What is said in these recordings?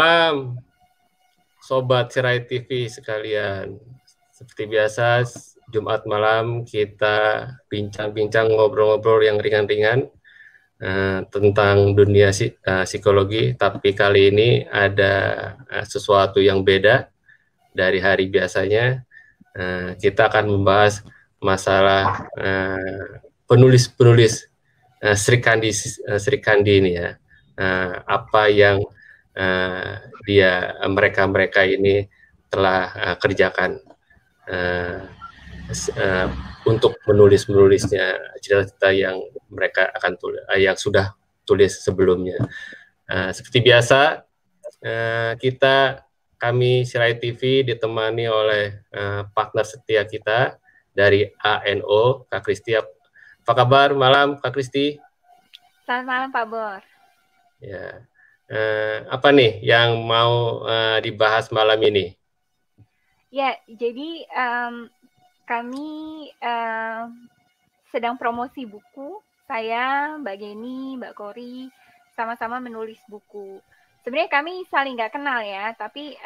malam, Sobat Sirai TV sekalian. Seperti biasa, Jumat malam kita bincang-bincang, ngobrol-ngobrol yang ringan-ringan tentang dunia psikologi. Tapi kali ini ada sesuatu yang beda dari hari biasanya. Kita akan membahas masalah penulis-penulis Sri Kandi ini ya. Apa yang mereka ini telah kerjakan untuk menulisnya cerita-cerita yang mereka akan tulis, yang sudah tulis sebelumnya. Seperti biasa, kami Sirai TV ditemani oleh partner setia kita dari ANO, Kak Kristi. Apa kabar malam, Kak Kristi? Selamat malam, Pak Bor. Ya, apa nih yang mau dibahas malam ini? Ya, jadi kami sedang promosi buku. Saya, Mbak Geni, Mbak Kori, sama-sama menulis buku. Sebenarnya kami saling nggak kenal ya, tapi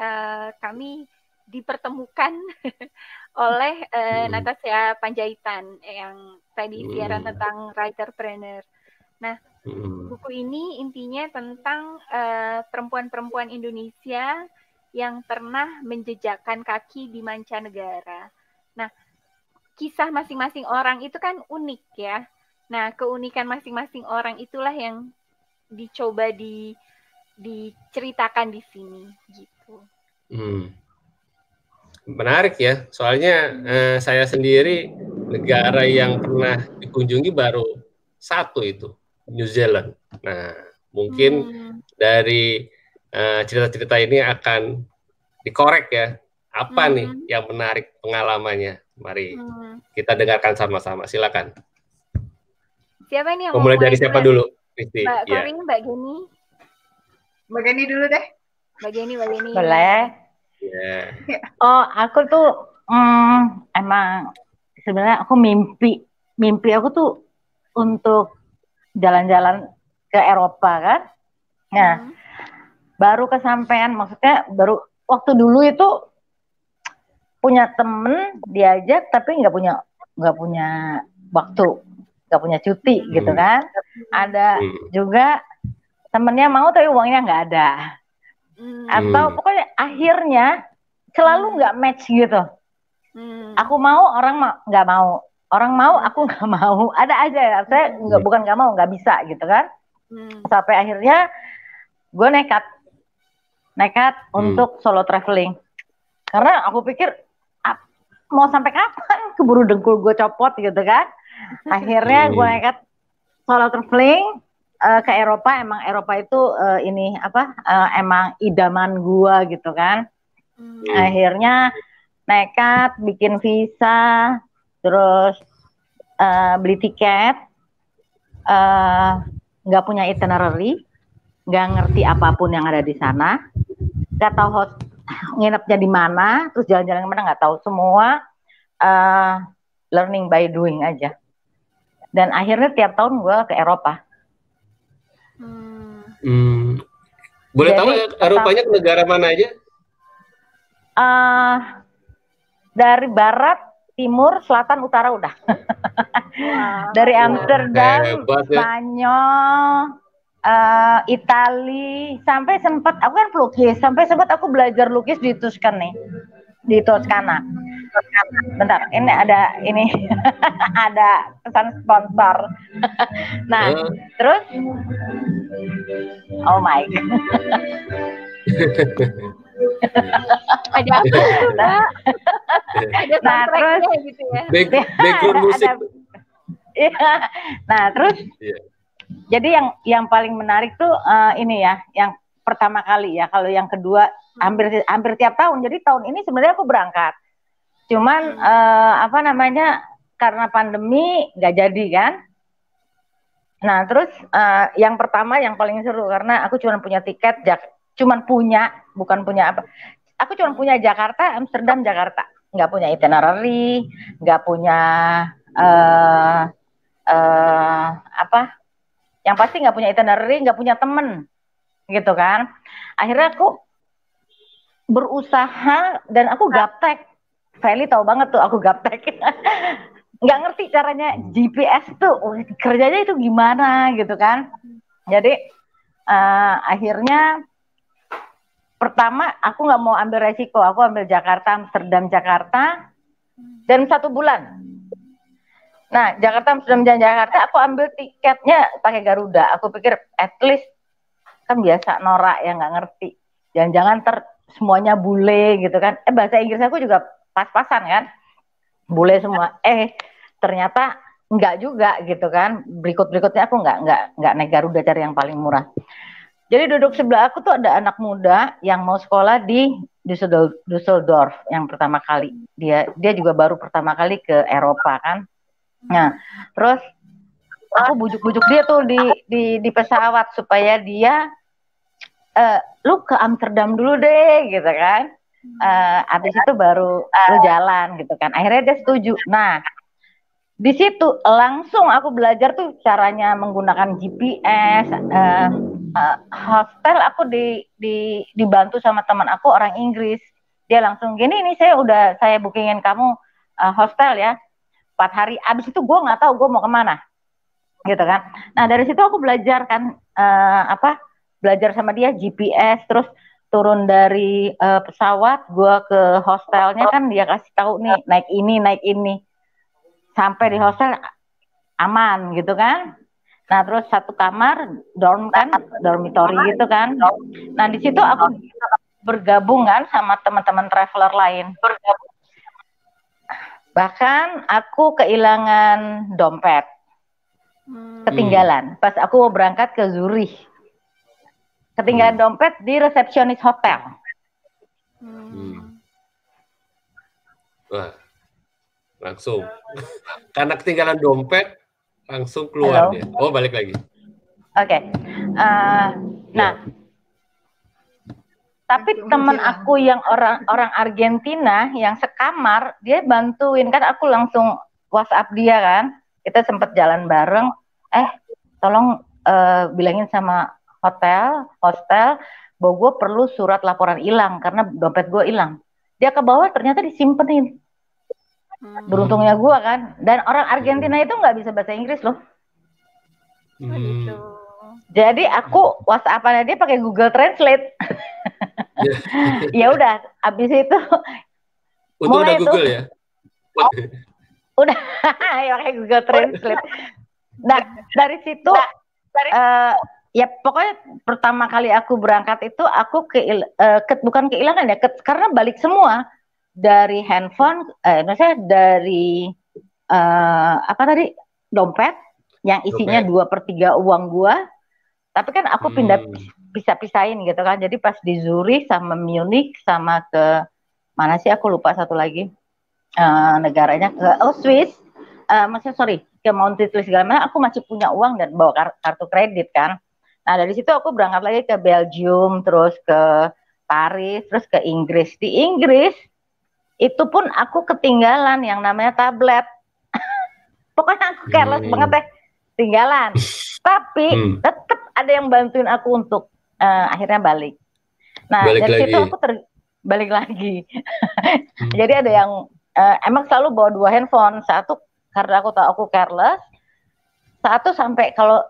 kami dipertemukan oleh Natasha Panjaitan yang tadi siaran tentang writerpreneur. Nah, buku ini intinya tentang perempuan-perempuan Indonesia yang pernah menjejakkan kaki di mancanegara. Nah, kisah masing-masing orang itu kan unik ya. Nah, keunikan masing-masing orang itulah yang dicoba diceritakan di sini gitu. Menarik ya, soalnya saya sendiri negara yang pernah dikunjungi baru satu itu, New Zealand. Nah, mungkin dari cerita-cerita ini akan dikorek ya. Apa nih yang menarik pengalamannya? Mari kita dengarkan sama-sama. Silakan. Siapa nih yang mulai dari siapa dulu? Kristi. Mbak Kori, Mbak Geni. Mbak Geni dulu deh. Mbak Geni. Boleh. Yeah. Oh, aku tuh emang sebenarnya aku mimpi aku tuh untuk jalan-jalan ke Eropa kan. Nah, baru kesampaian, maksudnya baru waktu dulu itu punya temen diajak tapi nggak punya waktu, nggak punya cuti gitu kan. Ada juga temennya mau tapi uangnya nggak ada. Atau pokoknya akhirnya selalu nggak match gitu. Aku mau, orang nggak mau. Orang mau, aku nggak mau. Ada aja ya, saya bukan nggak mau, nggak bisa gitu kan. Sampai akhirnya gue nekat untuk solo traveling. Karena aku pikir mau sampai kapan keburu dengkul gue copot gitu kan. Akhirnya gue nekat solo traveling ke Eropa. Emang Eropa itu emang idaman gue gitu kan. Akhirnya nekat bikin visa, terus beli tiket, nggak punya itinerary, nggak ngerti apapun yang ada di sana, nggak tahu nginepnya di mana, terus jalan-jalan kemana nggak tahu, semua learning by doing aja. Dan akhirnya tiap tahun gue ke Eropa. Boleh tahu Eropanya ke negara mana aja? Dari barat, timur, selatan, utara udah. Dari Amsterdam, Spanyol, Itali, sampai sempat aku kan pelukis, sampai sempat aku belajar lukis di Tuscany, di Toskana. Bentar, ini ada ada pesan sponsor. Nah, terus oh my god. Ada apa itu, Mbak? Ada soundtracknya gitu ya. Background musik. Nah, terus jadi yang paling menarik tuh ini ya, yang pertama kali ya. Kalau yang kedua hampir tiap tahun. Jadi tahun ini sebenarnya aku berangkat. Cuman karena pandemi nggak jadi kan. Nah, terus yang pertama yang paling seru karena aku cuma punya tiket, bukan punya apa. Aku cuma punya Jakarta, Amsterdam, Jakarta. Nggak punya itinerary, nggak punya yang pasti nggak punya itinerary, nggak punya temen, gitu kan. Akhirnya aku berusaha dan aku gaptek. Feli tahu banget tuh aku gaptek. Nggak ngerti caranya GPS tuh kerjanya itu gimana gitu kan. Jadi akhirnya pertama aku nggak mau ambil resiko, aku ambil Jakarta, Amsterdam, Jakarta, dan 1 bulan. Nah, Jakarta, Amsterdam, dan Jakarta aku ambil tiketnya pakai Garuda. Aku pikir at least kan biasa norak yang nggak ngerti. Jangan-jangan semuanya bule gitu kan. Bahasa Inggris aku juga pas-pasan kan, bule semua. Ternyata nggak juga gitu kan. Berikutnya aku nggak naik Garuda, cari yang paling murah. Jadi duduk sebelah aku tuh ada anak muda yang mau sekolah di Düsseldorf yang pertama kali. Dia juga baru pertama kali ke Eropa kan. Nah, terus aku bujuk-bujuk dia tuh di pesawat supaya dia lu ke Amsterdam dulu deh gitu kan. Abis itu baru lu jalan gitu kan. Akhirnya dia setuju. Nah, di situ langsung aku belajar tuh caranya menggunakan GPS. Hostel aku dibantu sama teman aku orang Inggris. Dia langsung gini, ini saya bookingin kamu hostel ya 4 hari. Abis itu gue nggak tahu gue mau kemana gitu kan. Nah dari situ aku belajar kan belajar sama dia GPS. Terus turun dari pesawat gue ke hostelnya kan dia kasih tahu nih naik ini sampai di hostel aman gitu kan. Nah terus 1 kamar dorm kan, dormitory gitu kan. Nah di situ aku bergabung kan sama teman-teman traveler lain. Bahkan aku kehilangan dompet, ketinggalan. Pas aku mau berangkat ke Zurich, ketinggalan dompet di resepsionis hotel. Wah, langsung karena ketinggalan dompet. Langsung keluar dia. Oh, balik lagi. Oke. Nah, tapi teman aku yang orang Argentina yang sekamar, dia bantuin kan. Aku langsung WhatsApp dia kan. Kita sempat jalan bareng. Tolong bilangin sama hostel bahwa gue perlu surat laporan hilang karena dompet gue hilang. Dia ke bawah ternyata disimpenin. Beruntungnya gue kan, dan orang Argentina itu nggak bisa bahasa Inggris loh. Jadi aku WhatsApp-annya dia pakai Google Translate. Ya udah, abis itu mulai itu Google ya. Udah ya pakai Google Translate. Nah dari situ ya pokoknya pertama kali aku berangkat itu aku bukan kehilangan ya, karena balik semua. Dari handphone, maksudnya dari dompet yang isinya 2/3 uang gua, tapi kan aku pisah-pisahin gitu kan. Jadi pas di Zurich sama Munich sama ke mana sih aku lupa satu lagi negaranya, ke Swiss, ke Montreux segala macam, aku masih punya uang dan bawa kartu kredit kan. Nah dari situ aku berangkat lagi ke Belgium, terus ke Paris, terus ke Inggris. Di Inggris itu pun aku ketinggalan yang namanya tablet. Pokoknya aku careless banget deh, tinggalan. Tapi tetap ada yang bantuin aku untuk akhirnya balik. Nah dari situ aku balik lagi. Jadi ada yang emang selalu bawa 2 handphone. Satu karena aku tahu aku careless. Satu sampai kalau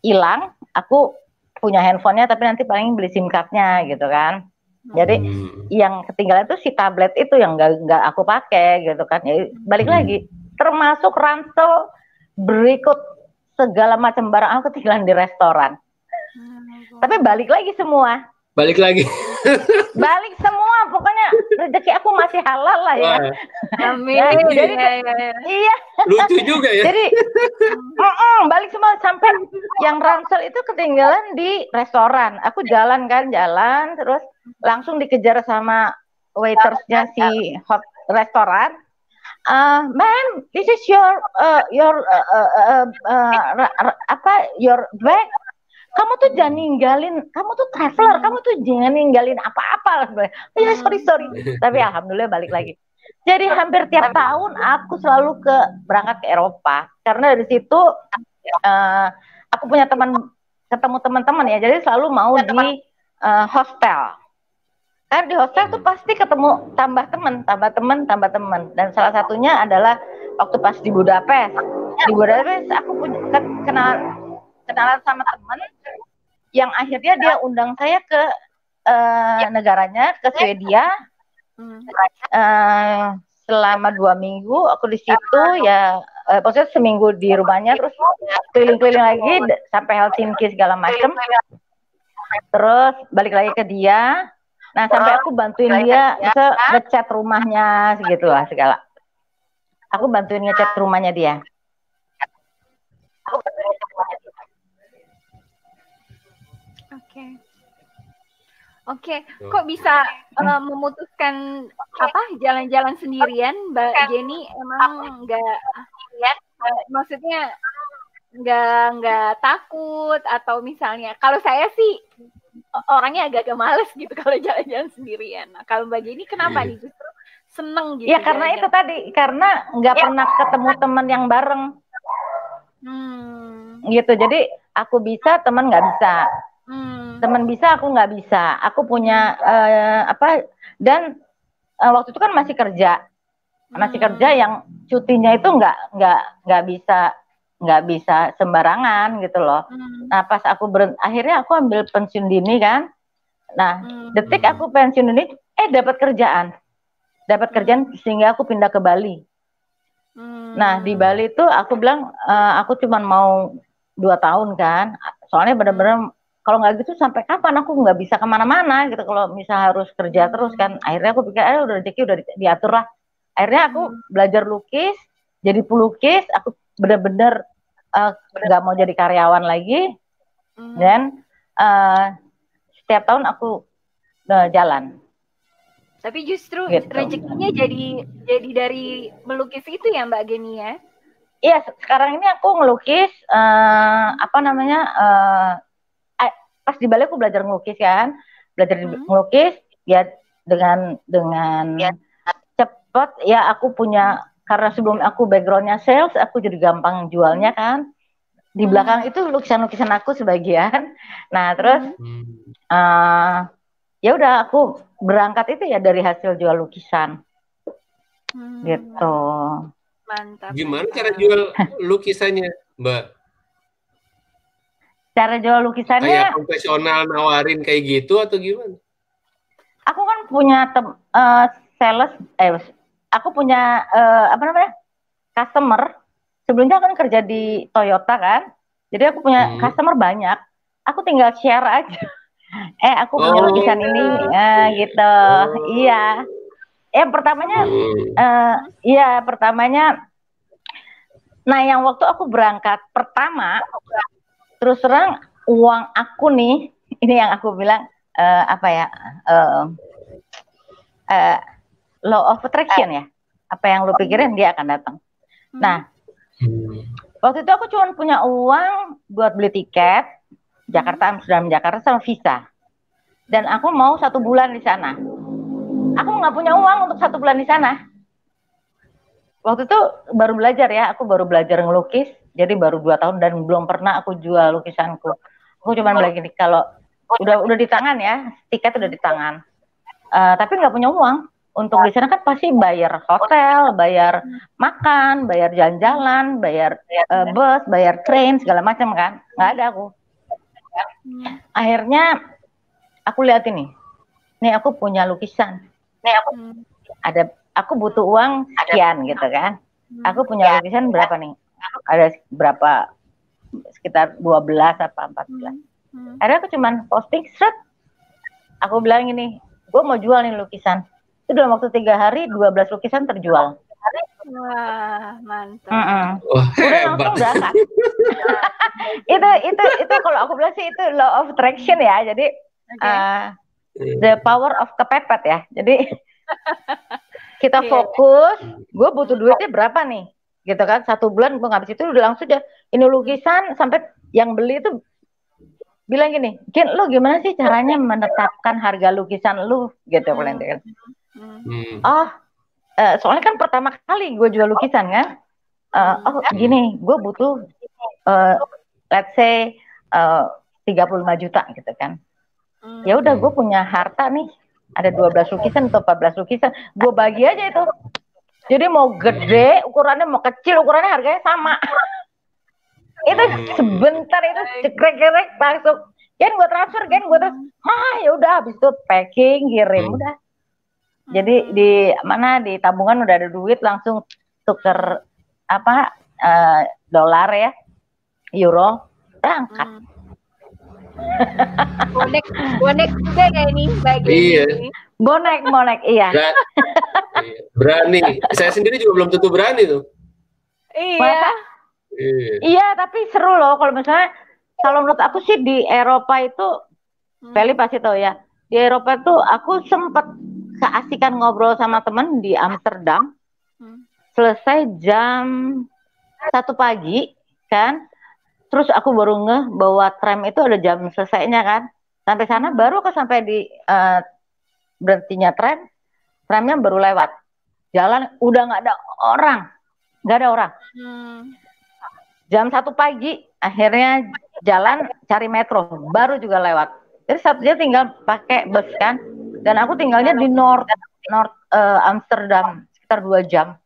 hilang aku punya handphonenya, tapi nanti paling beli SIM cardnya gitu kan. Jadi yang ketinggalan itu si tablet itu yang nggak aku pakai gitu kan. Ya, balik lagi, termasuk ransel berikut segala macam barang aku ketinggalan di restoran. Tapi balik lagi semua. Balik semua, pokoknya rezeki aku masih halal lah ya. Amin. Jadi, iya. Lucu juga ya. Jadi balik semua sampai yang ransel itu ketinggalan di restoran. Aku jalan terus langsung dikejar sama waitersnya si restoran. Man, this is your bag. Kamu tuh jangan ninggalin, kamu tuh traveler, kamu tuh jangan ninggalin apa-apa. Ya sorry. Tapi alhamdulillah balik lagi. Jadi hampir tiap tahun aku selalu berangkat ke Eropa karena dari situ aku punya ketemu teman-teman ya. Jadi selalu mau di hostel. Karena di hostel tuh pasti ketemu tambah teman. Dan salah satunya adalah waktu pas di Budapest. Di Budapest aku kenalan sama teman yang akhirnya dia undang saya ke negaranya, ke Swedia. Selama 2 minggu aku di situ ya, maksudnya seminggu di rumahnya, terus keliling-keliling lagi sampai Helsinki segala macem, terus balik lagi ke dia. Nah sampai aku bantuin dia ngecat rumahnya segitu lah segala. Aku bantuin ngecat rumahnya dia. Oke, kok bisa memutuskan jalan-jalan sendirian, Mbak Jenny? Emang maksudnya nggak takut atau misalnya? Kalau saya sih orangnya agak males gitu kalau jalan-jalan sendirian. Nah, kalau Mbak Jenny kenapa nih justru seneng gitu? Ya karena itu tadi, karena nggak pernah ketemu teman yang bareng. Gitu, jadi aku bisa, teman nggak bisa. Teman bisa, aku nggak bisa. Aku punya dan waktu itu kan masih kerja yang cutinya itu nggak bisa sembarangan gitu loh. Nah pas aku akhirnya aku ambil pensiun dini kan. Nah detik aku pensiun dini, dapat kerjaan sehingga aku pindah ke Bali. Nah di Bali itu aku bilang aku cuma mau 2 tahun kan. Soalnya benar-benar kalau nggak gitu sampai kapan aku nggak bisa kemana-mana gitu kalau misal harus kerja terus kan. Akhirnya aku pikir udah rezeki udah diatur lah. Akhirnya aku belajar lukis, jadi pelukis. Aku bener-bener nggak mau jadi karyawan lagi. Dan setiap tahun aku jalan. Tapi justru gitu. Rezekinya jadi dari melukis itu ya Mbak Jenny ya? Iya, sekarang ini aku ngelukis pas di Bali aku belajar ngelukis kan, ngelukis ya dengan cepat ya. Aku punya, karena sebelum aku backgroundnya sales, aku jadi gampang jualnya kan. Di belakang itu lukisan-lukisan aku sebagian. Nah terus ya udah aku berangkat itu ya dari hasil jual lukisan gitu. Mantap. Gimana cara jual lukisannya, Mbak? Cara jual lukisannya kayak profesional nawarin kayak gitu atau gimana? Aku kan punya sales, aku punya customer. Sebelumnya kan kerja di Toyota kan, jadi aku punya customer banyak. Aku tinggal share aja. Aku punya lukisan ini, gitu. Iya. Pertamanya. Nah, yang waktu aku berangkat pertama, terus terang uang aku nih, ini yang aku bilang law of attraction ya. Apa yang lu pikirin dia akan datang. Nah, waktu itu aku cuma punya uang buat beli tiket Amsterdam Jakarta sama visa. Dan aku mau 1 bulan di sana. Aku nggak punya uang untuk 1 bulan di sana. Waktu itu baru belajar ya, aku baru belajar ngelukis, jadi baru 2 tahun dan belum pernah aku jual lukisanku. Aku cuma lagi kalau udah di tangan ya, tiket udah di tangan. Tapi nggak punya uang. Untuk di sana kan pasti bayar hotel, bayar makan, bayar jalan-jalan, bayar bus, bayar train, segala macam kan. Nggak ada aku. Akhirnya aku lihat ini aku punya lukisan. Aku butuh uang sekian gitu kan. Aku punya lukisan berapa nih? Ada berapa? Sekitar 12 apa 14. Akhirnya aku cuman posting set. Aku bilang gini, gue mau jual nih lukisan. Itu dalam waktu 3 hari 12 lukisan terjual. Wah, mantap. Udah langsung berangkat. itu kalau aku bilang sih itu law of attraction ya. Jadi the power of kepepet ya. Jadi kita fokus, gue butuh duitnya berapa nih, gitu kan? 1 bulan gue ngabis itu udah langsung aja ini lukisan, sampai yang beli itu bilang gini, Kin, lu gimana sih caranya menetapkan harga lukisan lu, gitu kan? Soalnya kan pertama kali gue jual lukisan kan, gini, gue butuh let's say 35 juta gitu kan. Ya udah, gue punya harta nih ada 12 lukisan atau 14 lukisan, gue bagi aja itu. Jadi mau gede ukurannya, mau kecil ukurannya, harganya sama. Itu sebentar itu cekrek-cekrek langsung. Kan gue transfer. Ya udah, habis itu packing, kirim, udah. Jadi di tabungan udah ada duit, langsung tuker dolar ya, euro, berangkat. Bonek juga kayak ini bagian ini. Bonek, iya. Berani. Saya sendiri juga belum tentu berani tuh. Iya. Iya, tapi seru loh kalau misalnya, kalau menurut aku sih di Eropa itu, Feli pasti tahu ya, di Eropa tuh aku sempat keasikan ngobrol sama temen di Amsterdam, selesai jam 1 pagi kan, terus aku baru ngeh bahwa tram itu ada jam selesainya kan, sampai sana baru aku sampai di berhentinya tramnya baru lewat, jalan udah nggak ada orang. Jam 1 pagi akhirnya jalan cari metro, baru juga lewat. Jadi satunya tinggal pakai bus kan, dan aku tinggalnya di North Amsterdam sekitar 2 jam.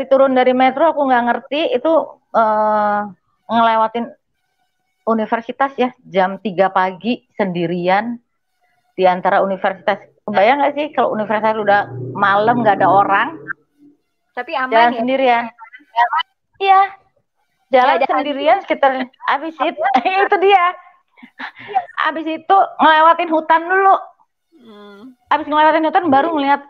Turun dari metro aku nggak ngerti itu ngelewatin universitas ya, jam 3 pagi sendirian di antara universitas. Kebayang nggak sih kalau universitas udah malam nggak ada orang, tapi aman jalan ya? sendirian. Iya, jalan sendirian sekitar, abis itu dia. Abis itu ngelewatin hutan dulu. Abis ngelewatin hutan baru ngeliat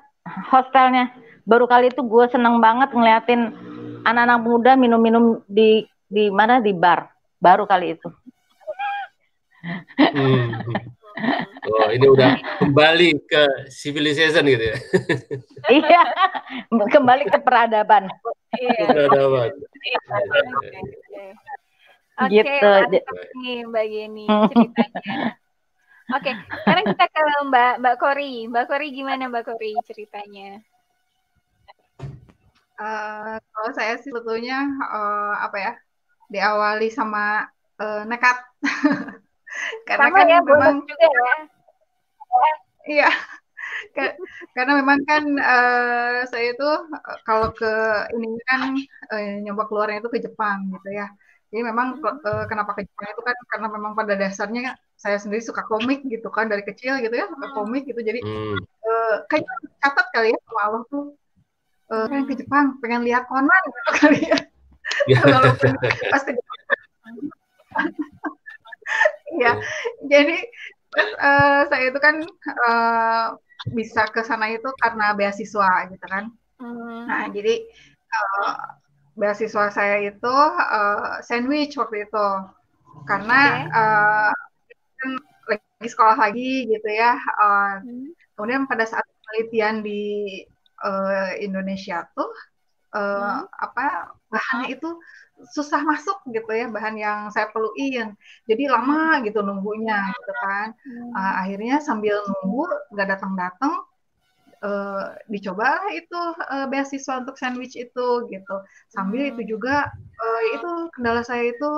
hostelnya. Baru kali itu gue seneng banget ngeliatin anak-anak muda minum-minum di mana, di bar. Baru kali itu. Oh, ini udah kembali ke civilization gitu ya. Iya, kembali ke peradaban. Peradaban. Oke, nih Mbak Geni ceritanya. Oke, sekarang kita ke Mbak Kori. Mbak Kori gimana Mbak Kori ceritanya? Kalau saya sih sebetulnya diawali sama nekat. Karena sama kan ya, memang juga ya. Iya. Karena memang kan saya itu kalau ke ini kan nyoba keluarnya itu ke Jepang gitu ya. Jadi memang kenapa ke Jepang itu kan karena memang pada dasarnya saya sendiri suka komik gitu kan dari kecil gitu ya, suka komik gitu. Jadi kayak catat kali ya sama Allah tuh pengen ke Jepang, pengen lihat Conan gitu kali ya. Walaupun pas ke Jepang. Iya. Jadi saya itu kan bisa ke sana itu karena beasiswa gitu kan. Nah, jadi beasiswa saya itu sandwich waktu itu. Karena kan lagi sekolah lagi gitu ya. Kemudian pada saat penelitian di Indonesia tuh bahannya itu susah masuk gitu ya, bahan yang saya perluin, jadi lama gitu nunggunya gitu kan. Akhirnya sambil nunggu nggak datang dicoba itu beasiswa untuk sandwich itu gitu. Sambil itu juga itu kendala saya itu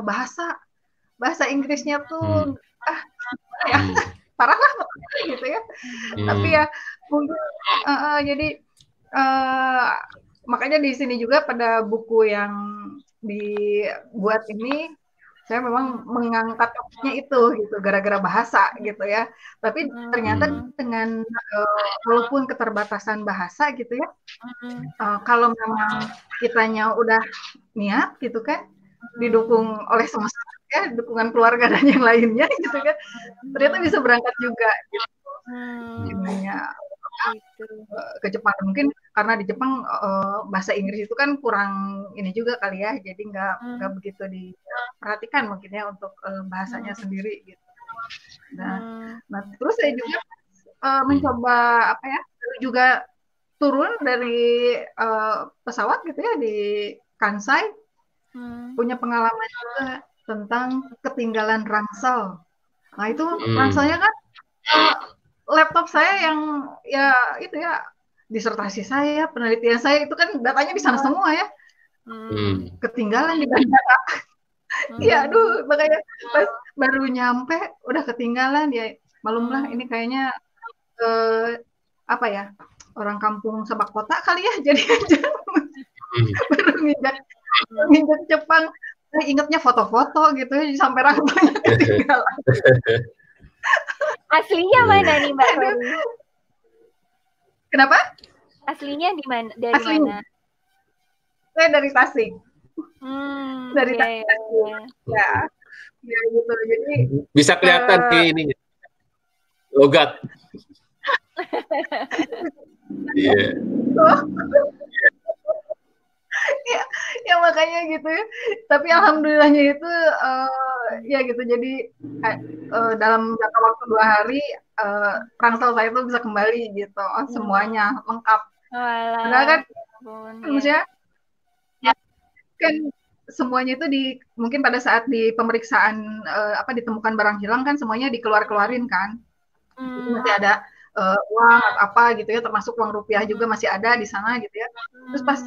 bahasa Inggrisnya tuh parah lah gitu ya. Tapi ya mungkin jadi makanya di sini juga pada buku yang dibuat ini saya memang mengangkat topiknya itu gitu gara-gara bahasa gitu ya. Tapi ternyata dengan walaupun keterbatasan bahasa gitu ya, kalau memang kitanya udah niat gitu kan, didukung oleh semesta ya, dukungan keluarga dan yang lainnya gitu kan, ternyata bisa berangkat juga gitu. Ke Jepang mungkin karena di Jepang bahasa Inggris itu kan kurang ini juga kali ya, jadi nggak begitu diperhatikan mungkin ya untuk bahasanya sendiri gitu. Nah terus saya juga mencoba juga turun dari pesawat gitu ya di Kansai, punya pengalaman juga tentang ketinggalan ransel. Nah itu ranselnya kan laptop saya yang ya itu ya disertasi saya, penelitian saya itu kan datanya di sana semua ya. Ketinggalan di bandara. Iya, aduh, makanya pas baru nyampe udah ketinggalan ya. malumlah ini kayaknya apa ya, orang kampung sebak kota kali ya, jadi aja baru nginjak Jepang, ingetnya foto-foto gitu sampai rambutnya ketinggalan. Aslinya mana nih Mbak Kori? Kenapa? Aslinya di mana? Dari mana? Saya dari Tasik. Dari Tasik. Ya, gitu. Jadi bisa kelihatan di ininya. Logat. Iya. Ya makanya gitu ya. Tapi alhamdulillahnya itu ya gitu. Jadi dalam jangka waktu 2 hari rangsel saya itu bisa kembali gitu. Semuanya lengkap. Karena kan maksudnya ya, kan semuanya itu mungkin pada saat di pemeriksaan ditemukan barang hilang kan semuanya dikeluarin kan. Masih ada uang apa gitu ya, termasuk uang rupiah juga masih ada di sana gitu ya. Terus pas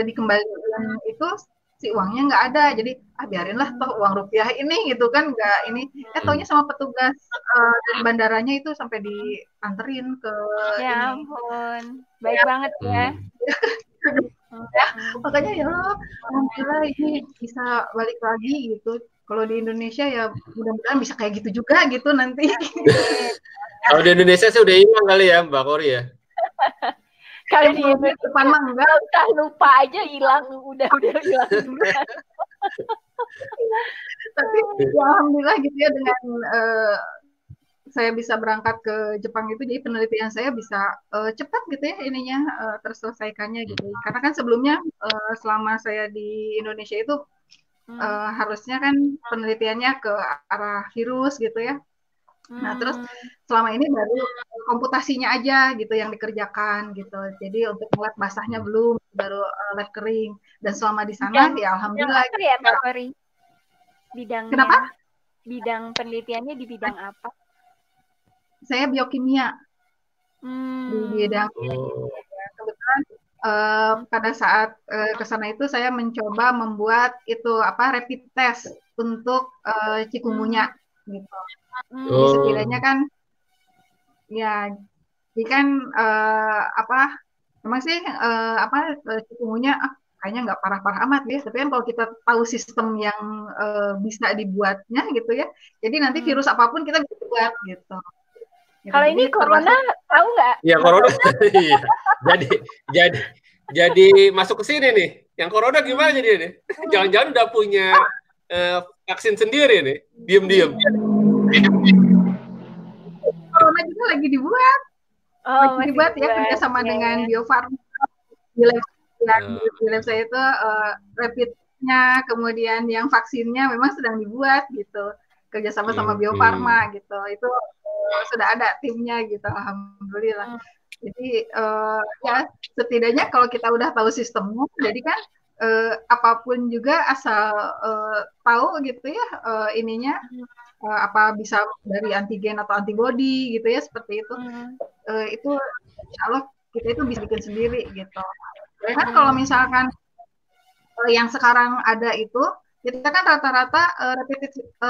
dikembalikan itu si uangnya nggak ada, jadi biarinlah toh uang rupiah ini gitu kan nggak ini. Taunya sama petugas dari bandaranya itu sampai dianterin ke ya ini. Ampun, baik banget ya. Ya, makanya ya alhamdulillah ini bisa balik lagi gitu. Kalau di Indonesia ya mudah-mudahan bisa kayak gitu juga gitu nanti. Kalau di Indonesia sih udah hilang kali ya Mbak Kori ya. Kalau di Indonesia depan mah enggak, udah lupa aja hilang, udah hilang duluan. Tapi ya alhamdulillah gitu ya dengan saya bisa berangkat ke Jepang itu, jadi penelitian saya bisa cepat gitu ya ininya terselesaikannya gitu. Karena kan sebelumnya selama saya di Indonesia itu harusnya kan penelitiannya ke arah virus gitu ya. Nah terus selama ini baru komputasinya aja gitu yang dikerjakan gitu. Jadi untuk lab basahnya belum, baru lab kering. Dan selama di sana ya alhamdulillah. Apa ya Mbak Kori? Bidangnya? Kenapa? Bidang penelitiannya di bidang apa? Saya biokimia. Di bidang kebetulan pada saat ke sana itu saya mencoba membuat itu rapid test untuk chikungunya gitu. Jadi setidaknya kan ya jadi kan memang sih chikungunya kayaknya nggak parah-parah amat ya, tapi kan kalau kita tahu sistem yang bisa dibuatnya gitu ya, jadi nanti virus apapun kita bisa buat gitu. Kalau ini corona tahu nggak? Iya corona. jadi masuk ke sini nih. Yang corona gimana jadi nih? Jangan-jangan udah punya vaksin sendiri nih. Diem-diem. Corona juga lagi dibuat. Ya kerjasama dengan Bio Farma. Di lab saya itu rapidnya, kemudian yang vaksinnya memang sedang dibuat gitu. Kerjasama sama Bio Farma gitu. Itu sudah ada timnya gitu, alhamdulillah. Jadi ya setidaknya kalau kita udah tahu sistemnya, jadi kan apapun juga asal tahu gitu ya ininya apa bisa dari antigen atau antibody gitu ya, seperti itu. Itu insya Allah kita itu bisa bikin sendiri gitu. Ya kan kalau misalkan yang sekarang ada itu, kita kan rata-rata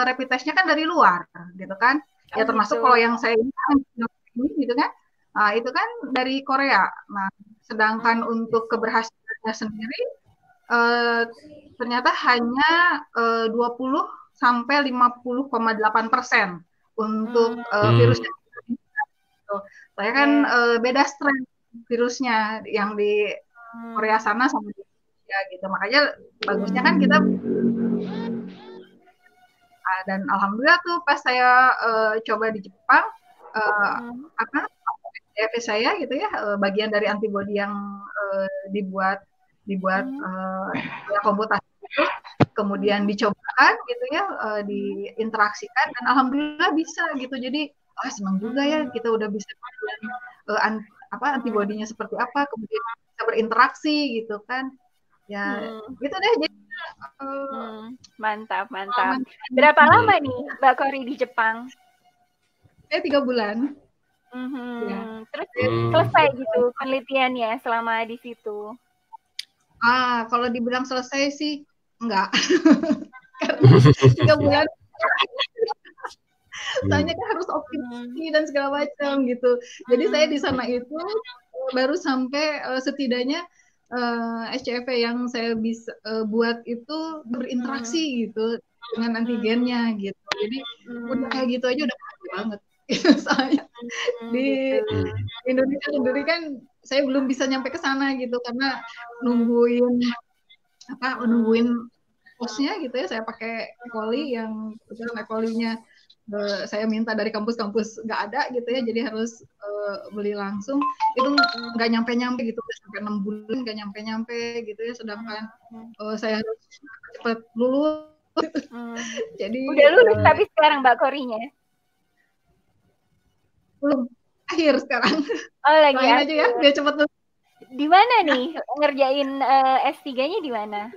rapid testnya kan dari luar gitu kan. Ya termasuk kalau yang saya ini gitu kan, itu kan dari Korea. Nah, sedangkan untuk keberhasilannya sendiri ternyata hanya 20 sampai 50,8% untuk virusnya. Saya kan beda strain virusnya yang di Korea sana sama di Indonesia gitu. Makanya bagusnya kan kita dan alhamdulillah tuh pas saya coba di Jepang DV saya gitu ya, bagian dari antibody yang dibuat komputasi itu kemudian dicobakan gitu ya, diinteraksikan dan alhamdulillah bisa gitu. Jadi senang juga ya kita udah bisa antibodinya seperti apa, kemudian bisa berinteraksi gitu kan ya. Gitu deh. Jadi mantap. Berapa lama nih Mbak Kori di Jepang? Saya 3 bulan. Ya. Terus selesai gitu penelitiannya selama di situ? Kalau dibilang selesai sih enggak. Karena 3 bulan Soalnya kan harus optimasi dan segala macam gitu. Jadi saya di sana itu baru sampai setidaknya SCFP yang saya bisa buat itu berinteraksi gitu dengan antigennya gitu. Jadi udah kayak gitu aja udah bagus banget. Soalnya di Indonesia sendiri kan saya belum bisa nyampe ke sana gitu karena nungguin posnya gitu ya. Saya pakai Ecoli yang kebetulan Ecolinya saya minta dari kampus-kampus nggak ada gitu ya, jadi harus beli langsung. Itu nggak nyampe-nyampe gitu, udah sampai 6 bulan nggak nyampe-nyampe gitu ya, sedangkan saya harus cepat lulus. Jadi udah lulus tapi sekarang Mbak Korinya belum, akhir sekarang. Oh lagi aja ya biar cepat lulus. Di mana nih ngerjain S3-nya di mana?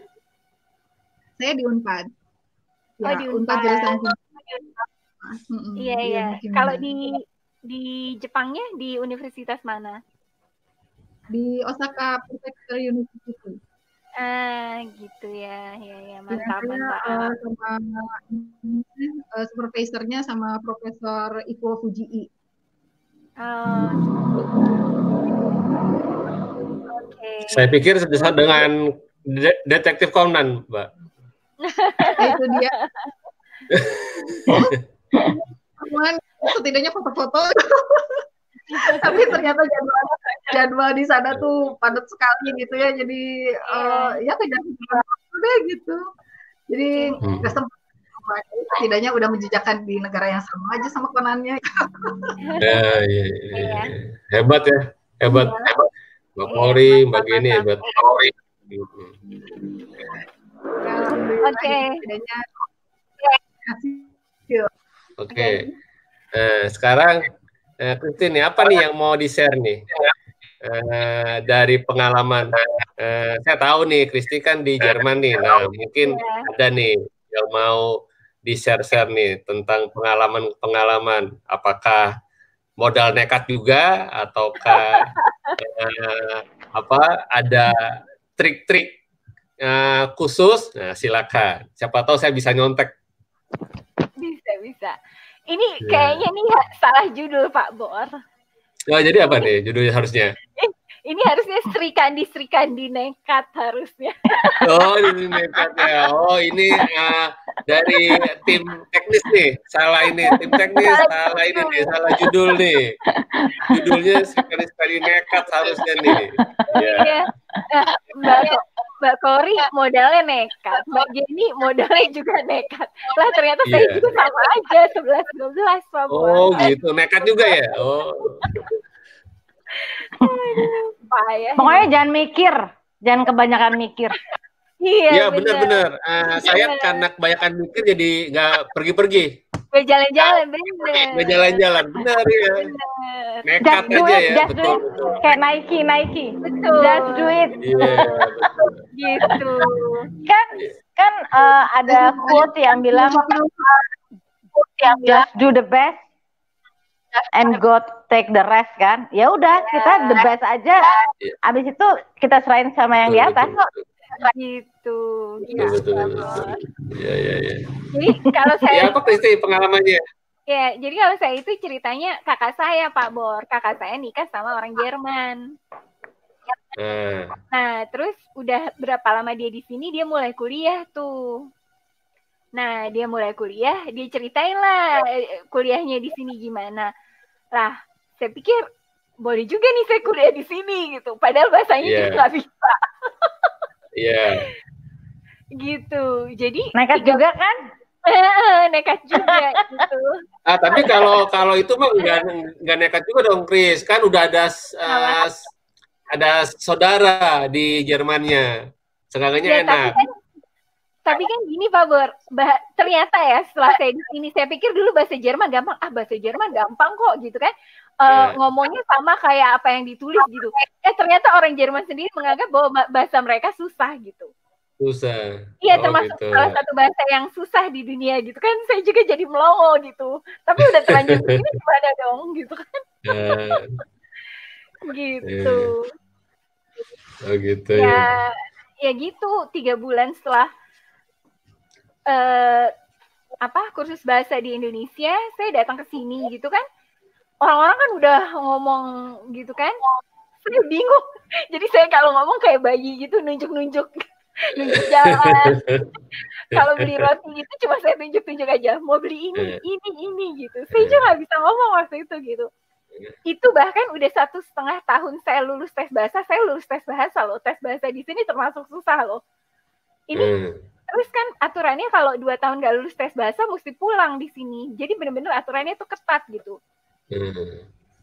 Saya di Unpad. Ya, di Unpad jurusan Iya. Kalau di Jepangnya di universitas mana? Di Osaka Prefecture University. Gitu ya. Ya, mantap. Sama supervisornya sama Profesor Ikuo Fujii. Okay. Saya pikir sedang dengan Detektif Conan, Mbak. Itu dia. Setidaknya foto-foto. Tapi ternyata jadwal di sana tuh padat sekali gitu ya. Jadi ya kejar-kejar deh gitu. Jadi nggak sempat. Setidaknya udah menjejakkan di negara yang sama aja sama Conannya. Iya. Hebat ya, hebat. Mbak Kori, Mbak Geni hebat. Oke. Sekarang Christine, apa nih yang mau di-share nih dari pengalaman? Saya tahu nih, Christine kan di Jerman nih. Nah, mungkin ada nih yang mau di-share nih tentang pengalaman. Apakah modal nekat juga ataukah ada trik-trik khusus? Nah, silakan. Siapa tahu saya bisa nyontek. Bisa. Ini kayaknya nih salah judul Pak Bor. Oh, jadi apa nih judulnya harusnya? Ini harusnya Sri Kandi nekat harusnya. Oh, ini nekat ya. Oh, ini dari tim teknis nih. Salah ini, tim teknis salah ini nih, salah judul nih. Judulnya Sri nekat harusnya nih. Iya. Mbak Kori modalnya nekat, Mbak Geni modalnya juga nekat. Lah ternyata saya juga sama aja 11-12 Pak Bor. Oh, gitu. Nekat juga ya? Oh. Pokoknya jangan mikir, jangan kebanyakan mikir. Iya, benar. Saya karena kebanyakan mikir jadi nggak pergi-pergi. Nggak jalan-jalan, bener. Nggak jalan-jalan, benar ya. Nekat aja ya, betul. Kayak Nike. Betul. Just do it. Iya, gitu. Kan ada quote yang bilang just do the best and God take the rest kan. Ya udah, kita the best aja. Abis itu kita serahin sama yang di atas. Gitu. Betul. Iya. Jadi kalau saya ya apa Kristi pengalamannya? Ya, jadi kalau saya itu ceritanya kakak saya Pak Bor. Kakak saya nikah sama orang Jerman. Nah, terus udah berapa lama dia di sini, dia mulai kuliah tuh. Nah, dia mulai kuliah, dia ceritain lah kuliahnya di sini gimana. Lah, saya pikir boleh juga nih saya kuliah di sini gitu. Padahal bahasanya dia nggak bisa. Iya. Gitu. Jadi nekat juga kan? Nekat juga gitu. Tapi kalau itu mah nggak nekat juga dong, Chris. Kan udah ada saudara di Jermannya. Seenggaknya enak. Tapi kan gini Pak Bor, ternyata ya setelah saya di sini, saya pikir dulu bahasa Jerman gampang. Bahasa Jerman gampang kok gitu kan. Ngomongnya sama kayak apa yang ditulis gitu. Ternyata orang Jerman sendiri menganggap bahwa bahasa mereka susah gitu. Susah. Iya, termasuk gitu. Salah satu bahasa yang susah di dunia gitu kan. Saya juga jadi melongo gitu. Tapi udah terlanjur begini gimana dong gitu kan. Gitu. Oh gitu ya. Ya gitu, 3 bulan setelah kursus bahasa di Indonesia, saya datang ke sini gitu kan. Orang-orang kan udah ngomong gitu kan. Saya bingung. Jadi saya kalau ngomong kayak bayi gitu, nunjuk jalan. Kalau beli roti gitu cuma saya tunjuk aja, mau beli ini gitu. Saya juga nggak bisa ngomong waktu itu gitu. Itu bahkan udah 1,5 tahun saya lulus tes bahasa loh. Tes bahasa di sini termasuk susah loh. Ini terus kan aturannya kalau 2 tahun nggak lulus tes bahasa mesti pulang di sini. Jadi benar-benar aturannya itu ketat gitu.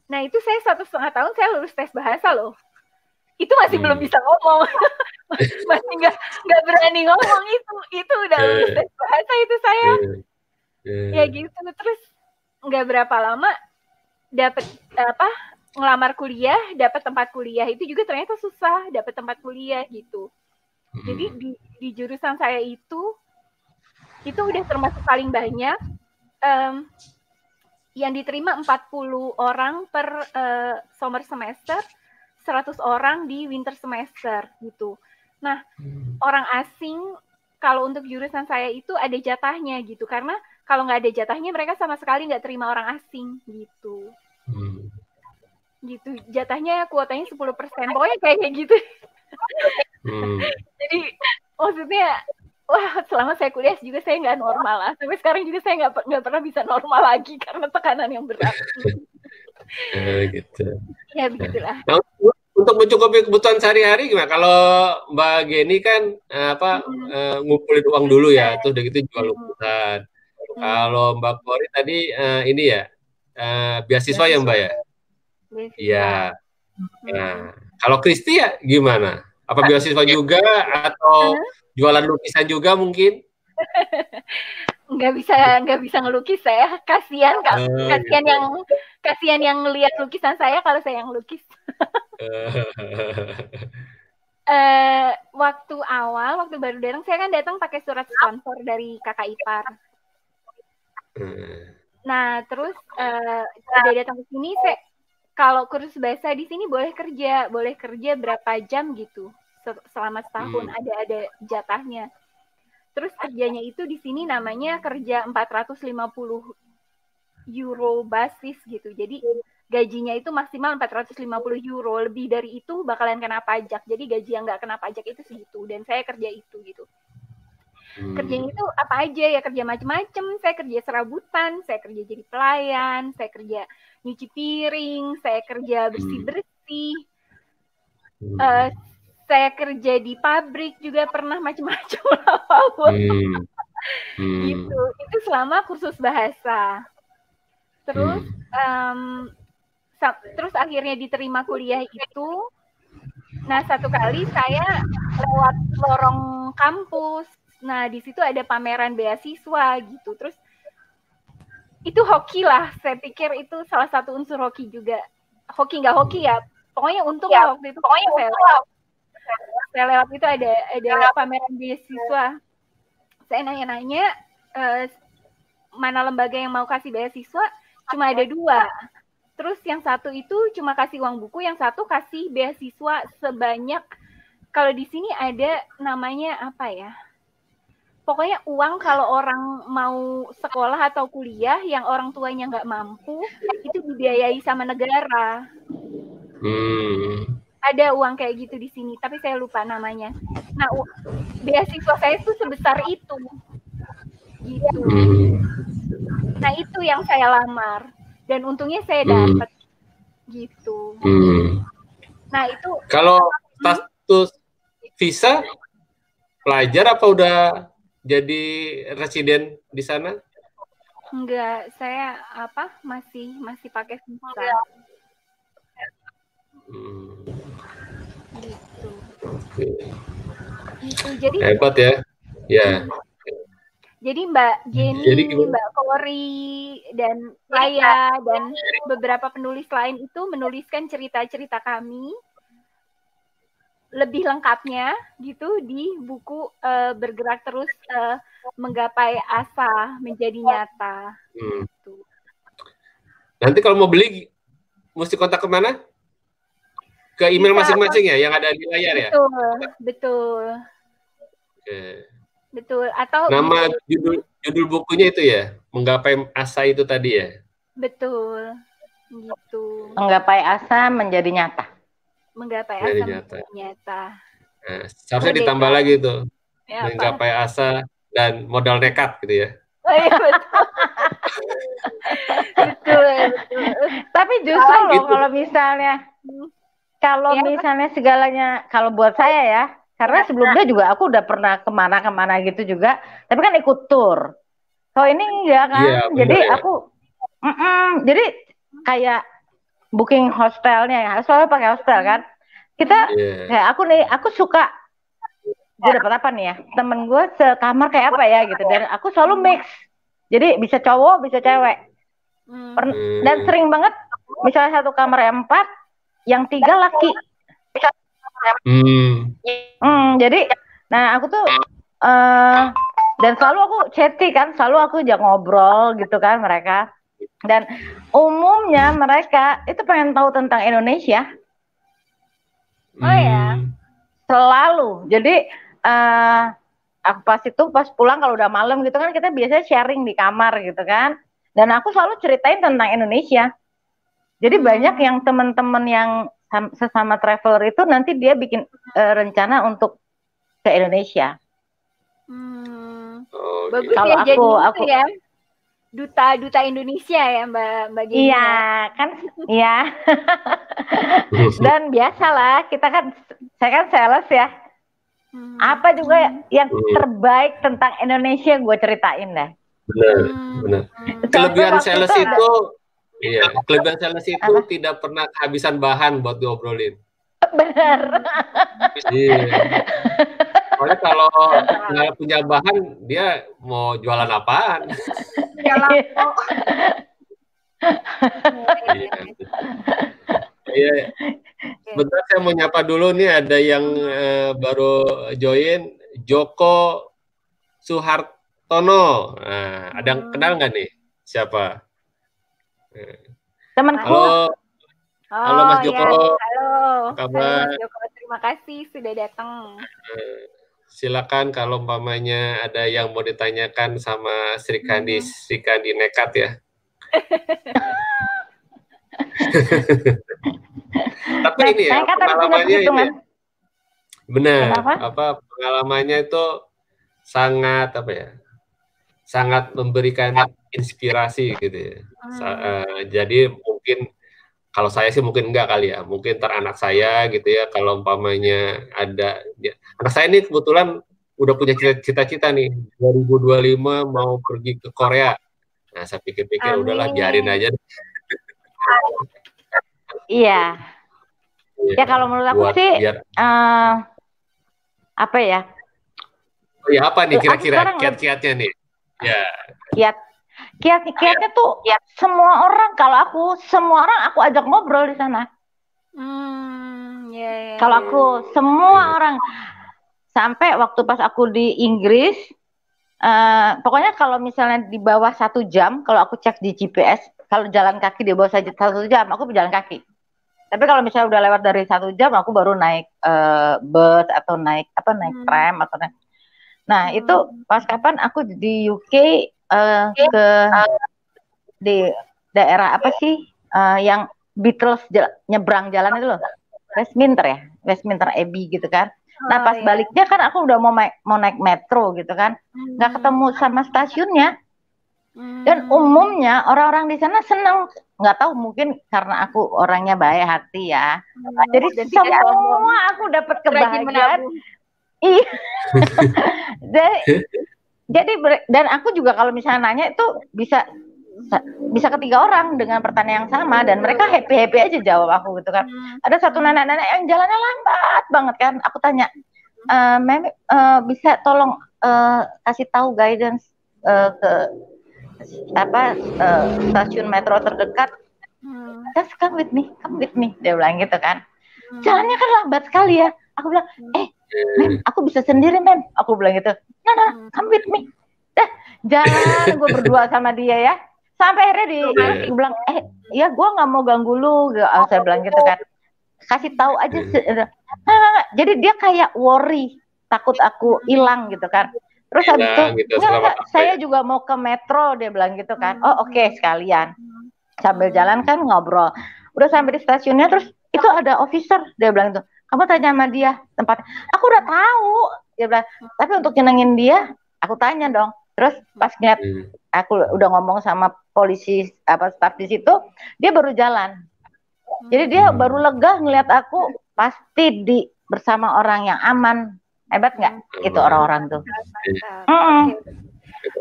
Nah itu saya 1,5 tahun saya lulus tes bahasa loh. Itu masih belum bisa ngomong. Masih nggak berani ngomong itu udah lulus tes bahasa itu saya. Ya gitu. Terus nggak berapa lama dapat ngelamar kuliah, dapat tempat kuliah itu juga ternyata susah dapat tempat kuliah gitu. Jadi di jurusan saya itu udah termasuk paling banyak. Yang diterima 40 orang per summer semester, 100 orang di winter semester gitu. Nah, orang asing kalau untuk jurusan saya itu ada jatahnya gitu, karena kalau nggak ada jatahnya mereka sama sekali nggak terima orang asing gitu. Gitu, jatahnya kuotanya 10%, pokoknya kayak gitu. Jadi maksudnya, wah selama saya kuliah juga saya nggak normal lah. Sampai sekarang juga saya nggak pernah bisa normal lagi karena tekanan yang berat. Gitu. Ya begitulah. Nah, untuk mencukupi kebutuhan sehari-hari gimana? Kalau Mbak Geni kan ngumpulin uang dulu ya, terus udah gitu jual lukisan. Kalau Mbak Kori tadi ini ya beasiswa ya Mbak ya? Iya. Nah, kalau Kristi ya gimana? Apa beasiswa juga atau jualan lukisan juga mungkin? Nggak bisa ngelukis saya. Kasihan yang ngelihat lukisan saya kalau saya yang lukis. Waktu baru datang saya kan datang pakai surat sponsor dari kakak ipar. Nah terus udah datang ke sini saya kalau kursus bahasa di sini boleh kerja berapa jam gitu selama setahun ada jatahnya. Terus kerjanya itu di sini namanya kerja 450 euro basis gitu. Jadi gajinya itu maksimal 450 euro. Lebih dari itu bakalan kena pajak. Jadi gaji yang nggak kena pajak itu segitu. Dan saya kerja itu gitu. Kerjanya itu apa aja ya, kerja macam-macam. Saya kerja serabutan, saya kerja jadi pelayan, saya kerja nyuci piring, saya kerja bersih-bersih. Saya kerja di pabrik juga pernah macam-macam lah. Gitu. Itu selama kursus bahasa. Terus terus akhirnya diterima kuliah itu. Nah, satu kali saya lewat lorong kampus. Nah, di situ ada pameran beasiswa gitu. Terus itu hoki lah. Saya pikir itu salah satu unsur hoki juga. Hoki nggak hoki ya. Pokoknya untung lah waktu itu. Saya lewat itu ada pameran beasiswa. Saya nanya-nanya mana lembaga yang mau kasih beasiswa, cuma ada 2. Terus yang satu itu cuma kasih uang buku, yang satu kasih beasiswa sebanyak, kalau di sini ada namanya apa ya? Pokoknya uang kalau orang mau sekolah atau kuliah yang orang tuanya nggak mampu, itu dibiayai sama negara. Ada uang kayak gitu di sini, tapi saya lupa namanya. Nah, beasiswa saya itu sebesar itu. Gitu. Nah, itu yang saya lamar. Dan untungnya saya dapat. Gitu. Nah, itu. Kalau status visa, pelajar apa udah jadi residen di sana? Enggak, saya masih pakai visa. Gitu. Gitu. Jadi hebat ya. Ya. Jadi Mbak Geni, Mbak Kori, dan saya dan beberapa penulis lain itu menuliskan cerita-cerita kami lebih lengkapnya gitu di buku Bergerak Terus Menggapai Asa Menjadi Nyata. Gitu. Nanti kalau mau beli mesti kontak kemana? Ke email masing-masing ya, yang ada di layar ya? Betul. Oke. Betul. Atau Nama judul bukunya itu ya, Menggapai Asa itu tadi ya. Betul. Gitu. Menggapai asa menjadi nyata. Menggapai Menjadi asa nyata. menjadi nyata. Nah, seharusnya Merdeka. ditambah lagi tuh. Ya, Menggapai asa dan modal nekat gitu ya. Oh, iya, betul. betul. Tapi justru loh gitu. kalau misalnya segalanya, kalau buat saya ya, karena sebelumnya juga aku udah pernah kemana-kemana gitu juga, tapi kan ikut tour. Kalau ini enggak kan, Iya, jadi bener ya. aku, jadi kayak booking hostelnya ya, selalu pakai hostel kan. Kita kayak aku suka, gue dapat apa nih ya, temen gue sekamar kayak apa ya gitu, dan aku selalu mix, jadi bisa cowok bisa cewek. Dan sering banget misalnya satu kamar yang 4, yang 3 laki. Jadi nah aku tuh dan selalu aku chatty kan, selalu aku ajak ngobrol gitu kan mereka, dan umumnya mereka itu pengen tahu tentang Indonesia. Oh ya, selalu. Jadi aku pas pulang kalau udah malam gitu kan, kita biasanya sharing di kamar gitu kan, dan aku selalu ceritain tentang Indonesia. Jadi banyak yang teman-teman yang sesama traveler itu nanti dia bikin rencana untuk ke Indonesia. Bagus kalau ya, aku, jadi itu ya, duta Indonesia ya Mbak Gini. Iya kan, iya. Dan biasalah kita kan, saya kan sales ya. Apa juga yang terbaik tentang Indonesia gue ceritain deh. Benar. Kelebihan sales itu, kelebihan sales itu tidak pernah kehabisan bahan buat diobrolin. Benar. Iya. Soalnya kalau nggak punya bahan, dia mau jualan apaan? Iya. Sebentar saya mau nyapa dulu nih, ada yang baru join, Joko Suhartono. Nah, ada yang kenal nggak nih? Siapa? Temanku. Halo Mas Joko. Ya. Apa kabar? Mas Joko, terima kasih sudah datang. Silakan kalau umpamanya ada yang mau ditanyakan sama Sri Kandi Nekat ya. Tapi ini ya pengalamannya ini ya. Benar. Apa pengalamannya itu sangat apa ya? Sangat memberikan inspirasi gitu ya. Jadi mungkin kalau saya sih mungkin enggak kali ya. Mungkin ntar anak saya gitu ya, kalau umpamanya ada anak saya ini kebetulan udah punya cita-cita nih 2025 mau pergi ke Korea. Nah, saya pikir-pikir udahlah biarin aja. Iya. Ya kalau menurut aku sih apa ya? Oh ya, apa nih kira-kira kiat-kiatnya nih? Ya. Kiat-kiatnya tuh semua orang, semua orang aku ajak ngobrol di sana. Kalau aku semua orang, sampai waktu pas aku di Inggris, pokoknya kalau misalnya di bawah 1 jam, kalau aku cek di GPS, kalau jalan kaki di bawah 1 jam, aku berjalan kaki. Tapi kalau misalnya udah lewat dari 1 jam, aku baru naik bus atau naik tram atau naik. Nah itu pas kapan aku di UK di daerah apa sih yang Beatles nyebrang jalan itu loh, Westminster Abbey gitu kan. Nah pas baliknya kan aku udah mau naik metro gitu kan, nggak ketemu sama stasiunnya. Dan umumnya orang-orang di sana senang, nggak tahu mungkin karena aku orangnya baik hati ya. Jadi semua aku dapat kebahagiaan. Iya. Jadi dan aku juga kalau misalnya nanya itu bisa ke 3 orang dengan pertanyaan yang sama, dan mereka happy aja jawab aku gitu kan. Ada satu nenek-nenek yang jalannya lambat banget kan, aku tanya, Mem, bisa tolong kasih tahu guidance ke stasiun metro terdekat? Just come with me, dia bilang gitu kan. Jalannya kan lambat sekali ya. Aku bilang, Mem, aku bisa sendiri Mem, aku bilang gitu. Nah, come with me. Jalan gue berdua sama dia ya. Sampai akhirnya dia bilang, ya gue nggak mau ganggu lu, saya bilang gitu kan. Kasih tahu aja. Jadi dia kayak worry, takut aku hilang gitu kan. Terus habis itu, gitu, enggak, saya juga mau ke metro, dia bilang gitu kan. Oh oke, sekalian. Sambil jalan kan ngobrol. Udah sampai di stasiunnya, terus itu ada officer, dia bilang itu. Kamu tanya sama dia tempat. Aku udah tahu, dia bilang. Tapi untuk nyenengin dia, aku tanya dong. Terus pas ngeliat, aku udah ngomong sama polisi staf di situ, dia baru jalan. Jadi dia baru lega ngeliat aku pasti bersama orang yang aman. Hebat nggak? Itu orang-orang tuh.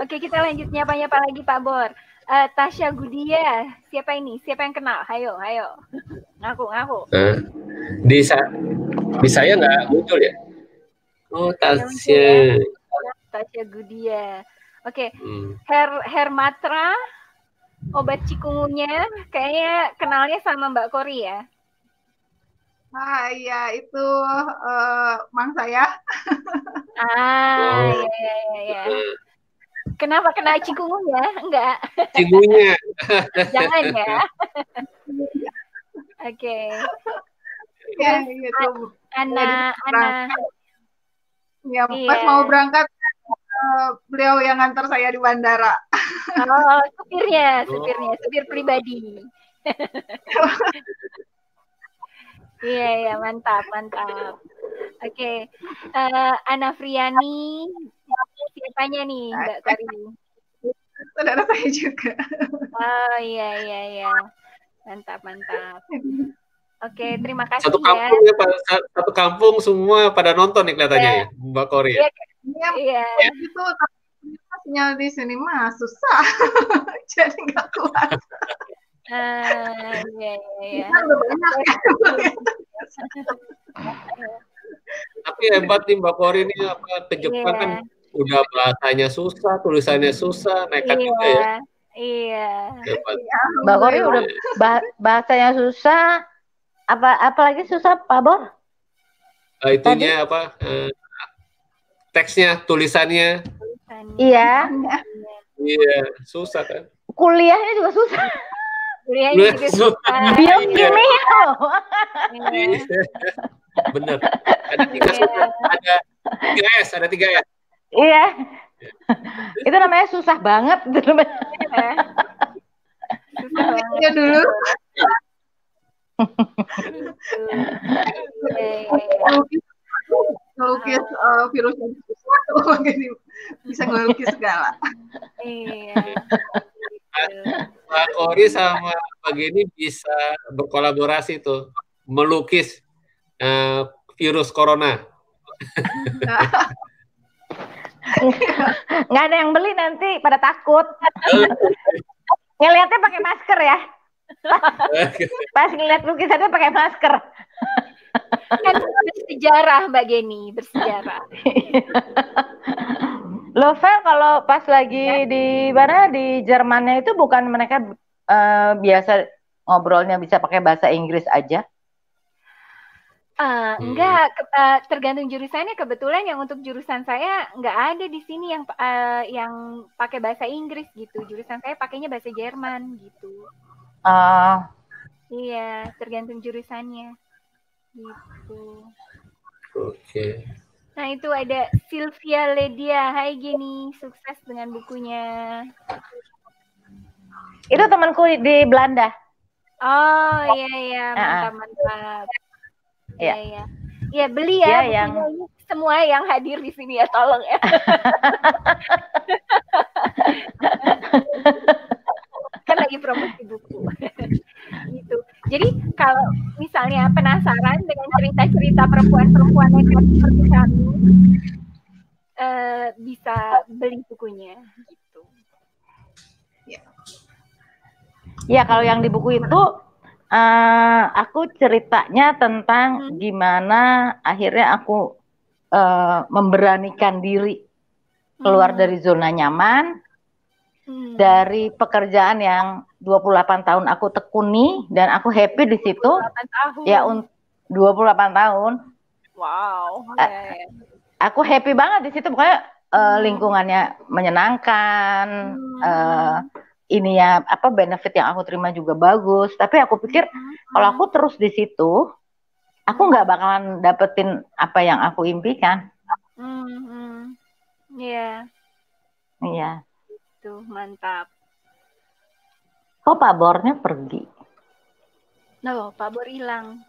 Oke, kita lanjut nyapa-nyapa lagi Pak Bor. Tasya Gudia, siapa ini? Siapa yang kenal? Hayo. Ngaku. Di saya nggak muncul ya? Oh, Tasya. Tasya Gudia. Oke. Hermatra, obat cikungunya kayaknya kenalnya sama Mbak Kori ya? Iya, itu mang saya. Iya. Kenapa kena cikungunya? Enggak. Cikungunya. Jangan ya. Oke. Ya, gitu. Ana. Ya, pas mau berangkat beliau yang ngantar saya di bandara. Oh, supir pribadi. Iya, mantap. Oke. Ana Friani, siapanya nih Mbak Kori? Saudara saya juga. Oh iya. Mantap. Oke, terima kasih satu kampung ya. Satu kampung semua pada nonton nih kelihatannya ya, Mbak Kori. Iya. Itu sinyal di sini mah susah. Jadi nggak kuat. Iya. Tapi hebat nih Mbak Kori ini ke Jepang kan udah bahasanya susah, tulisannya susah, nekat juga ya. Iya. Hebat. Mbak Kori udah bahasanya susah, apalagi susah Pak Bor? Itunya teksnya, tulisannya. Iya, susah kan. Kuliahnya juga susah. Kuliahnya juga susah. Biokimia. Bener. Ada 3S. Iya. Itu namanya susah banget. Susah ya dulu. Ngelukis virus yang susah, bisa ngelukis segala. Iya. Pak Kori sama Pak Geni bisa berkolaborasi tuh melukis virus corona. Nggak ada yang beli nanti pada takut. Ngeliatnya pakai masker ya. Pas ngeliat lukisannya pakai masker. Kan bersejarah Mbak Geni, bersejarah. Lovel kalau pas lagi di mana di Jermannya itu bukan mereka biasa ngobrolnya bisa pakai bahasa Inggris aja? Enggak, tergantung jurusannya. Kebetulan yang untuk jurusan saya nggak ada di sini yang pakai bahasa Inggris gitu. Jurusan saya pakainya bahasa Jerman gitu. Iya, tergantung jurusannya gitu. Oke. Nah itu ada Sylvia Ledia. Hai Geni, sukses dengan bukunya. Itu temanku di Belanda. Oh iya, mantap. Iya. Iya, beli ya bukunya. Semua yang hadir di sini ya, tolong ya. Kan lagi promosi buku. Gitu. Jadi kalau misalnya penasaran dengan cerita-cerita perempuan-perempuan yang seperti kami, bisa beli bukunya gitu. Ya, kalau yang di buku itu aku ceritanya tentang gimana akhirnya aku memberanikan diri keluar dari zona nyaman, dari pekerjaan yang 28 tahun aku tekuni dan aku happy di situ. 28 tahun. Ya, 28 tahun. Wow. Aku happy banget di situ, pokoknya lingkungannya menyenangkan. Ini ya benefit yang aku terima juga bagus. Tapi aku pikir kalau aku terus di situ, aku nggak bakalan dapetin apa yang aku impikan. Iya. Iya. Tuh, mantap. Kok Pak Bornya pergi? No, Pak Bor hilang.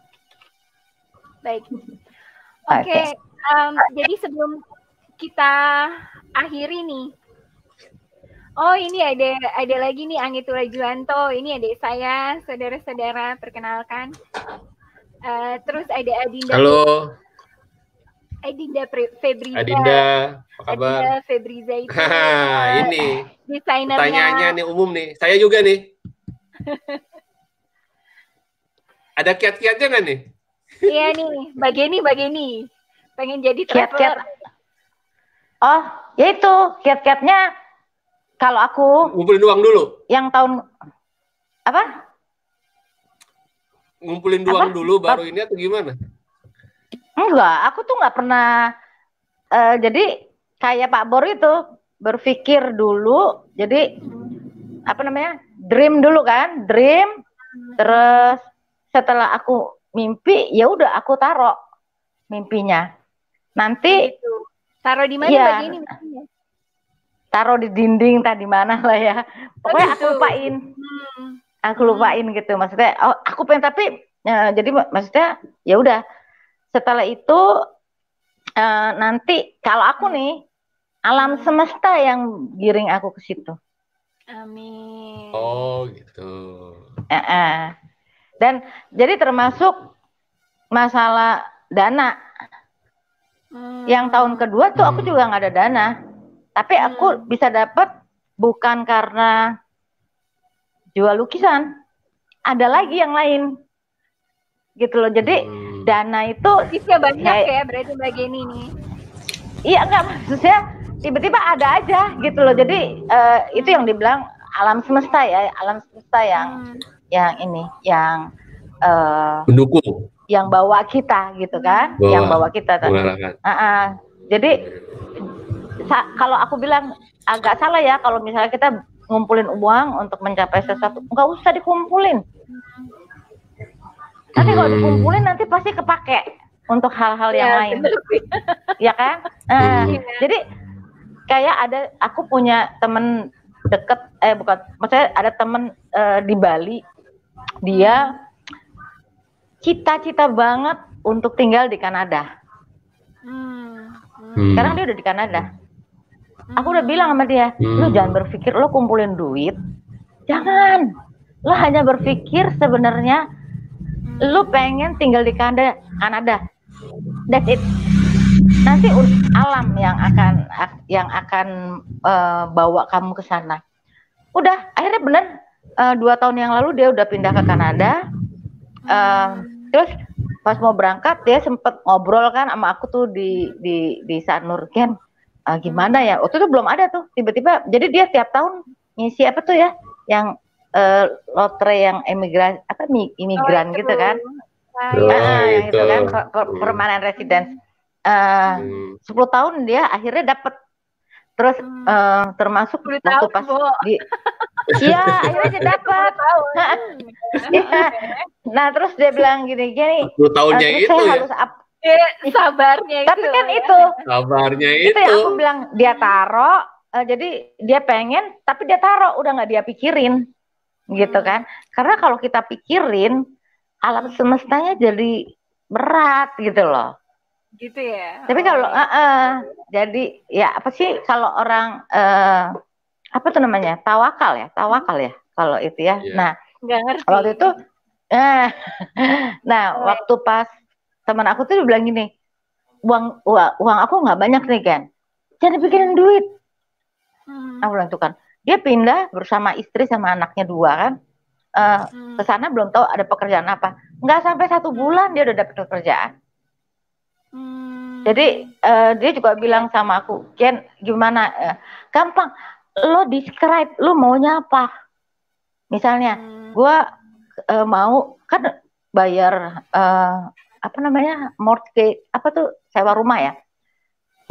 Baik. Oke. Oke, jadi sebelum kita akhiri nih. Oh, ini ada lagi nih Angitura Juanto. Ini adik saya, saudara-saudara, perkenalkan. Terus ada Adinda. Halo. Adinda Febriza. Adinda, apa kabar? Adinda Febriza itu ini desainernya. Pertanyaannya nih umum nih. Saya juga nih. Ada kiat-kiatnya nggak nih? Iya nih, Bageni. Pengen jadi traveler. Oh, ya itu kiat-kiatnya kalau aku ngumpulin uang dulu. Yang tahun apa? Ngumpulin uang dulu baru ini atau gimana? Enggak, aku tuh nggak pernah. Jadi kayak Pak Bor itu berpikir dulu. Jadi apa namanya? Dream dulu kan, dream. Terus setelah aku mimpi, ya udah aku taruh mimpinya. Nanti taruh di mana Bageni mimpinya? Taruh di dinding tadi mana lah ya. Pokoknya aku lupain. Aku lupain gitu. Maksudnya, oh aku pengen tapi jadi maksudnya ya udah. Setelah itu nanti kalau aku nih alam semesta yang giring aku ke situ. Amin. Oh gitu. Dan jadi termasuk masalah dana. Yang tahun kedua tuh aku juga nggak ada dana. Tapi aku bisa dapat bukan karena jual lukisan. Ada lagi yang lain. Gitu loh. Jadi dana itu banyak ya berarti Bageni nih. Iya enggak, maksudnya tiba-tiba ada aja gitu loh. Jadi itu yang dibilang alam semesta ya, alam semesta yang ini, yang mendukung, yang bawa kita gitu kan, yang bawa kita. Jadi kalau aku bilang agak salah ya kalau misalnya kita ngumpulin uang untuk mencapai sesuatu, nggak usah dikumpulin. Nanti kalau dikumpulin nanti pasti kepake untuk hal-hal yang lain, ya kan? Jadi kayak aku punya temen deket, bukan, maksudnya ada temen di Bali, dia cita-cita banget untuk tinggal di Kanada. Sekarang dia udah di Kanada. Aku udah bilang sama dia, lu jangan berpikir lo kumpulin duit, jangan. Lo hanya berpikir sebenarnya lu pengen tinggal di Kanada. That's it. Nanti alam yang akan bawa kamu ke sana. Udah, akhirnya bener 2 tahun yang lalu dia udah pindah ke Kanada. Terus pas mau berangkat dia sempet ngobrol kan sama aku tuh di Sanur Ken. Gimana ya? Waktu itu belum ada tuh. Tiba-tiba jadi dia tiap tahun ngisi apa tuh ya? Yang lotre yang imigran gitu kan. Itu kan permanent residence. 10 tahun dia akhirnya dapat. Terus termasuk waktu pas iya akhirnya dia dapat. Nah terus dia bilang gini 10 tahunnya itu ya. Sabarnya itu. Tapi kan itu. Sabarnya itu. Yang aku bilang dia taruh. Jadi dia pengen tapi dia taruh udah nggak dia pikirin. Gitu kan, karena kalau kita pikirin alam semestanya jadi berat gitu loh. Gitu ya. Tapi kalau jadi ya apa sih kalau orang apa tuh namanya tawakal ya kalau itu ya. Nah waktu itu waktu pas teman aku tuh bilang gini, uang aku nggak banyak nih kan, jangan dipikirin duit. Aku bilang tuh kan. Dia pindah bersama istri sama anaknya 2 kan, ke sana belum tahu ada pekerjaan apa. Nggak sampai 1 bulan dia udah dapet pekerjaan. Jadi dia juga bilang sama aku, Ken gimana? Gampang, lo describe, lo maunya apa? Misalnya, gue mau kan bayar apa namanya mortgage, apa tuh sewa rumah ya?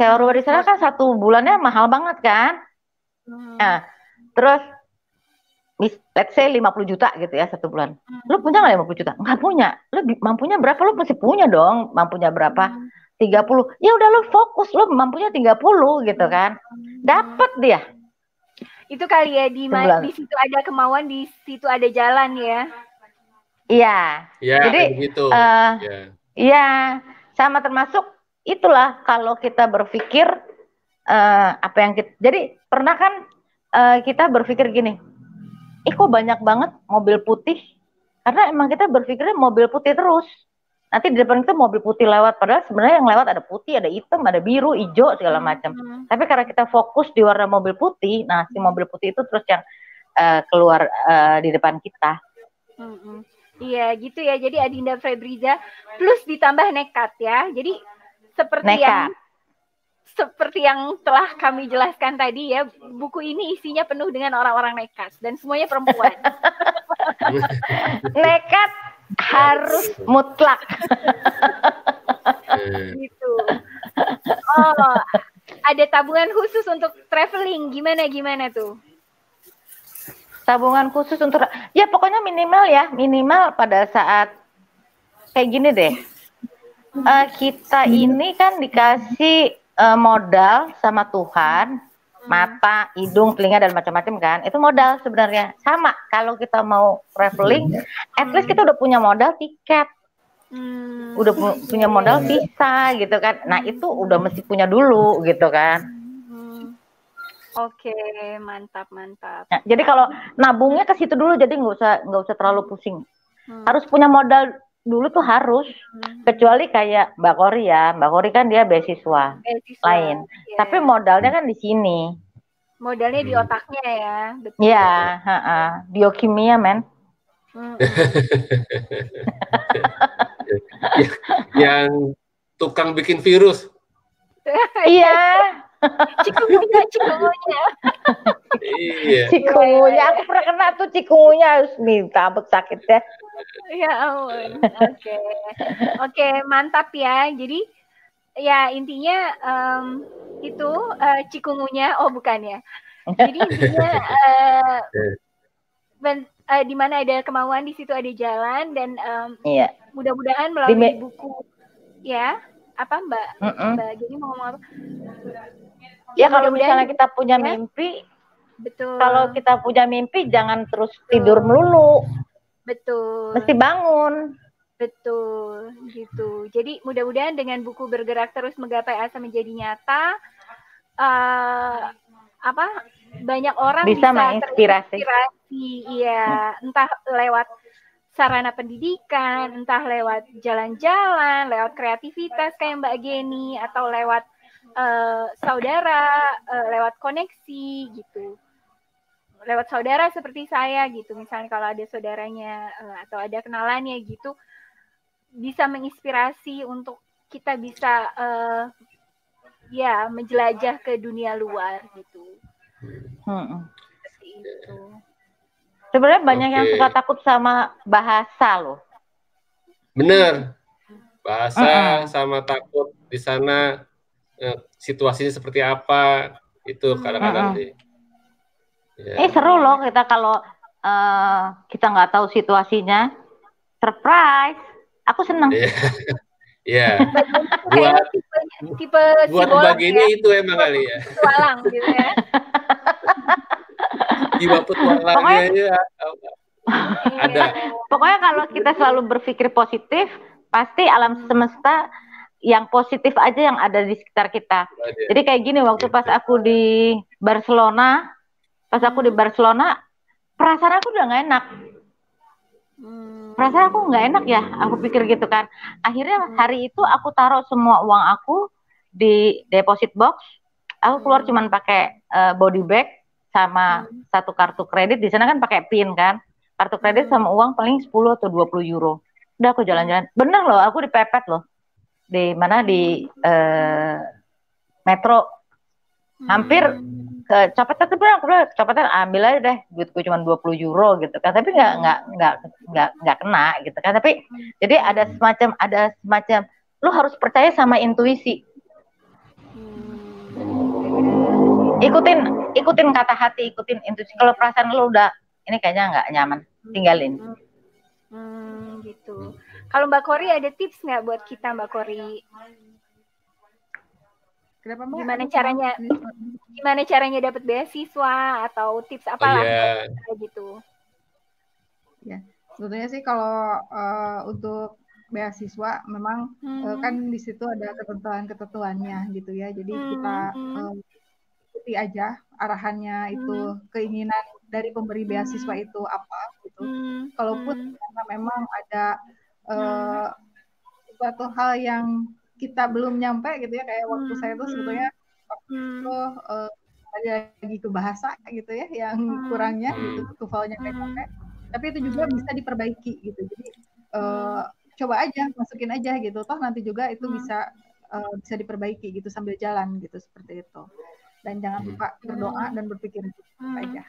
Sewa rumah di sana kan 1 bulannya mahal banget kan? Nah, terus let's say 50 juta gitu ya 1 bulan. Lu punya nggak 50 juta? Nggak punya. Lu mampunya berapa? Lu pasti punya dong. Mampunya berapa? 30. Ya udah lo fokus, lo mampunya 30 gitu kan. Dapat dia. Itu kali ya di situ ada kemauan, di situ ada jalan ya. Iya. Ya, jadi begitu. Iya, sama termasuk itulah kalau kita berpikir apa yang kita, jadi pernah kan kita berpikir gini, kok banyak banget mobil putih, karena emang kita berpikirnya mobil putih terus. Nanti di depan itu mobil putih lewat, padahal sebenarnya yang lewat ada putih, ada hitam, ada biru, hijau, segala macam. Tapi karena kita fokus di warna mobil putih, nah si mobil putih itu terus yang keluar di depan kita. Iya gitu ya, jadi Adinda Febriza plus ditambah nekat ya. Jadi seperti yang telah kami jelaskan tadi ya, buku ini isinya penuh dengan orang-orang nekat dan semuanya perempuan. Nekat harus mutlak. Gitu. Oh, ada tabungan khusus untuk traveling, gimana tuh? Tabungan khusus untuk, ya pokoknya minimal pada saat kayak gini deh. Kita ini kan dikasih modal sama Tuhan, mata, hidung, telinga dan macam-macam kan. Itu modal sebenarnya. Sama kalau kita mau traveling, at least kita udah punya modal tiket. Udah punya modal visa gitu kan. Nah, itu udah mesti punya dulu gitu kan. Oke, mantap. Nah, jadi kalau nabungnya ke situ dulu, jadi nggak usah terlalu pusing. Harus punya modal dulu tuh harus. Kecuali kayak Mbak Kori ya, Mbak Kori kan dia beasiswa lain. Yeah. Tapi modalnya kan di sini. Modalnya di otaknya ya, betul. Iya, biokimia men. Yang tukang bikin virus. Iya. Cikungunya. Iya. Cikungunya, aku pernah kena tuh cikungunya, harus minta sakitnya. Ya ampun. Oke, mantap ya. Jadi ya intinya itu cikungunya, oh bukan ya. Jadi intinya di mana ada kemauan di situ ada jalan, dan mudah-mudahan melalui buku ya. Apa Mbak? Mbak Gini mau ngomong apa? Ya kalau misalnya kita punya mimpi, betul. Kalau kita punya mimpi jangan terus tidur melulu. Betul. Mesti bangun. Betul, gitu. Jadi mudah-mudahan dengan buku Bergerak Terus Menggapai Asa Menjadi Nyata, banyak orang bisa menginspirasi. Iya, entah lewat sarana pendidikan, entah lewat jalan-jalan, lewat kreativitas kayak Mbak Geni, atau lewat saudara, lewat koneksi gitu. Lewat saudara seperti saya gitu, misalnya kalau ada saudaranya atau ada kenalannya gitu, bisa menginspirasi untuk kita bisa menjelajah ke dunia luar gitu. Seperti itu. Sebenarnya banyak yang suka takut sama bahasa loh. Bener, bahasa sama takut di sana situasinya seperti apa itu kadang-kadang sih. Seru loh kita kalau kita nggak tahu situasinya, surprise. Aku seneng. Iya. Buat bagiannya itu emang kali ya. Petualang gitu ya. Jiwa petualangnya ada. Pokoknya kalau kita selalu berpikir positif, pasti alam semesta yang positif aja yang ada di sekitar kita. Jadi kayak gini, waktu pas aku di Barcelona, perasaan aku udah nggak enak. Perasaan aku nggak enak ya, aku pikir gitu kan. Akhirnya hari itu aku taruh semua uang aku di deposit box. Aku keluar cuman pakai body bag sama satu kartu kredit. Di sana kan pakai PIN kan. Kartu kredit sama uang paling 10 atau 20 euro. Udah aku jalan-jalan. Bener loh, aku dipepet loh. Di mana di metro. Hampir copetan ambil aja deh, duitku cuma 20 euro gitu kan, tapi nggak kena gitu kan. Tapi jadi ada semacam lu harus percaya sama intuisi, ikutin kata hati, ikutin intuisi. Kalau perasaan lu udah ini kayaknya nggak nyaman, tinggalin. Gitu. Kalau Mbak Kori ada tips nggak buat kita, Mbak Kori? Kenapa Mbak? Gimana caranya dapat beasiswa atau tips apalah gitu? Ya, sebetulnya sih kalau untuk beasiswa memang kan di situ ada ketentuannya gitu ya. Jadi kita ikuti aja arahannya itu, keinginan dari pemberi beasiswa itu apa gitu. Kalaupun karena memang ada suatu hal yang kita belum nyampe gitu ya, kayak waktu saya tuh sebetulnya lagi ke bahasa gitu ya, yang kurangnya gitu, TOEFL-nya kayak nyampe. Tapi itu juga bisa diperbaiki gitu. Jadi coba aja, masukin aja gitu. Toh nanti juga itu bisa diperbaiki gitu sambil jalan gitu, seperti itu. Dan jangan lupa berdoa dan berpikir aja.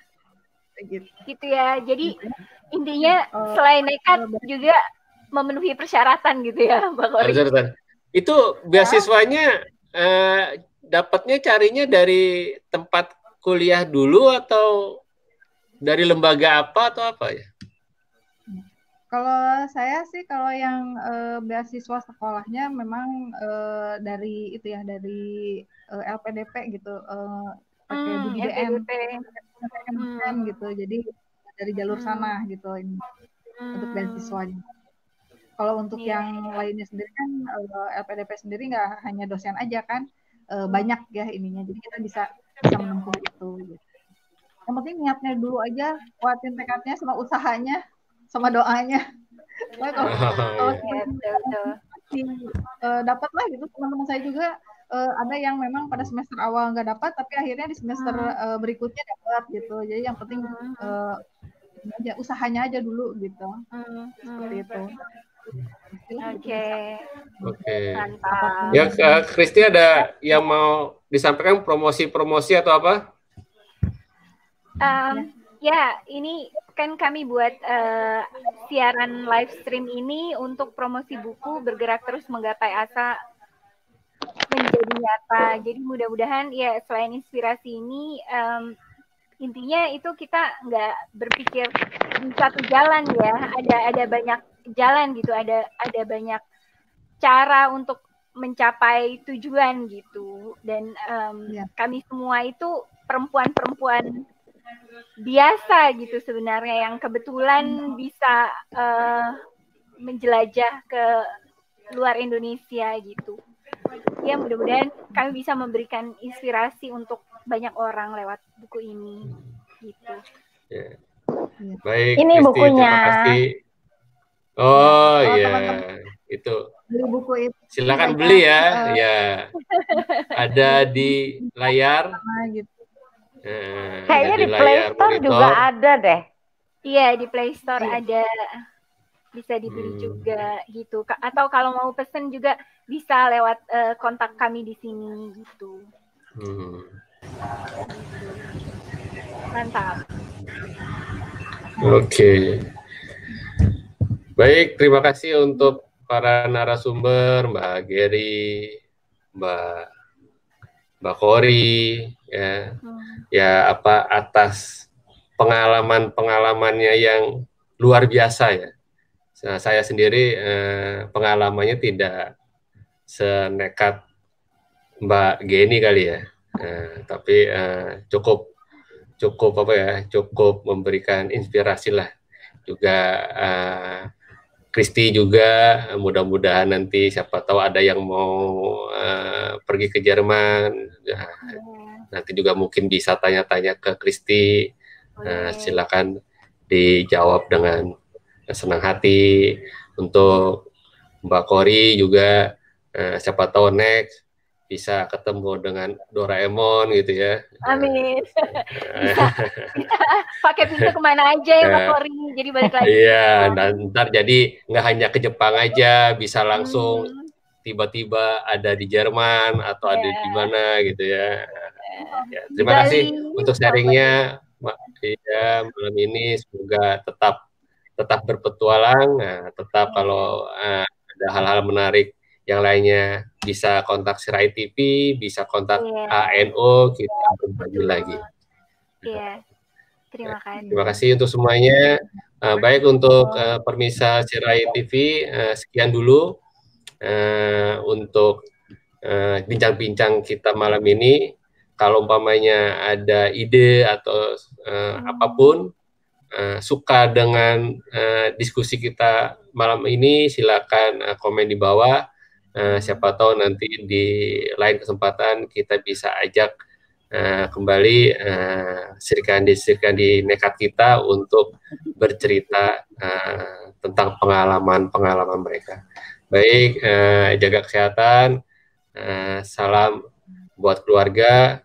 Gitu ya. Jadi intinya selain nekat juga memenuhi persyaratan gitu ya, Mbak Kori. Itu beasiswanya dapatnya carinya dari tempat kuliah dulu atau dari lembaga apa atau apa ya? Kalau saya sih kalau yang beasiswa sekolahnya memang dari itu ya, dari LPDP gitu, pakai Budi BM gitu. Jadi dari jalur sana gitu ini untuk beasiswanya. Kalau untuk yang lainnya sendiri kan LPDP sendiri nggak hanya dosen aja kan, banyak ya ininya. Jadi kita bisa menempuh itu. Gitu. Yang penting niatnya dulu aja, kuatin tekadnya sama usahanya, sama doanya. Kalau dapat lah gitu, teman-teman saya juga ada yang memang pada semester awal nggak dapat, tapi akhirnya di semester berikutnya dapat gitu. Jadi yang penting aja usahanya aja dulu gitu. Seperti itu. Oke. Ya, Kristi ada yang mau disampaikan promosi-promosi atau apa? Ya, ini kan kami buat siaran live stream ini untuk promosi buku Bergerak Terus Menggapai Asa Menjadi Nyata. Jadi mudah-mudahan ya selain inspirasi ini, intinya itu kita nggak berpikir di satu jalan ya. Ada banyak jalan gitu, ada banyak cara untuk mencapai tujuan gitu. Dan kami semua itu perempuan-perempuan biasa gitu sebenarnya yang kebetulan bisa menjelajah ke luar Indonesia gitu. Ya mudah-mudahan kami bisa memberikan inspirasi untuk banyak orang lewat buku ini gitu. Ya. Baik, ini Kristi, bukunya. Terima kasih. Oh iya, itu. Beli buku itu. Silakan beli ya. Ya. Ada di layar. Gitu. Kayaknya di Play Store juga ada deh. Iya, di Play Store ada. Bisa dibeli juga gitu. Atau kalau mau pesen juga bisa lewat kontak kami di sini gitu. Mantap. Oke. Baik, terima kasih untuk para narasumber, Mbak Geri, Mbak Kori, ya atas pengalamannya yang luar biasa ya. Nah, saya sendiri pengalamannya tidak senekat Mbak Geni kali ya, tapi cukup memberikan inspirasi lah. Juga Kristi juga mudah-mudahan nanti siapa tahu ada yang mau pergi ke Jerman, nanti juga mungkin bisa tanya-tanya ke Kristi, silakan dijawab dengan senang hati. Untuk Mbak Kori juga siapa tahu next bisa ketemu dengan Doraemon gitu ya. Amin. bisa pakai pintu kemana aja ya Mbak Kori, jadi balik lagi. Iya, dan ntar jadi nggak hanya ke Jepang aja, bisa langsung tiba-tiba ada di Jerman atau ada di mana gitu ya. Ya, terima kasih untuk sharingnya, Iya, malam ini. Semoga tetap berpetualang. Nah, tetap kalau ada hal-hal menarik yang lainnya bisa kontak Sirai TV, bisa kontak ANO, kita berbagi lagi. Iya, terima kasih. Terima kasih untuk semuanya. Baik, untuk permisa Sirai TV, sekian dulu untuk bincang-bincang kita malam ini. Kalau umpamanya ada ide atau apapun, suka dengan diskusi kita malam ini, silakan komen di bawah. Siapa tahu nanti di lain kesempatan kita bisa ajak kembali Srikandi nekat kita untuk bercerita tentang pengalaman mereka. Baik, jaga kesehatan, salam buat keluarga,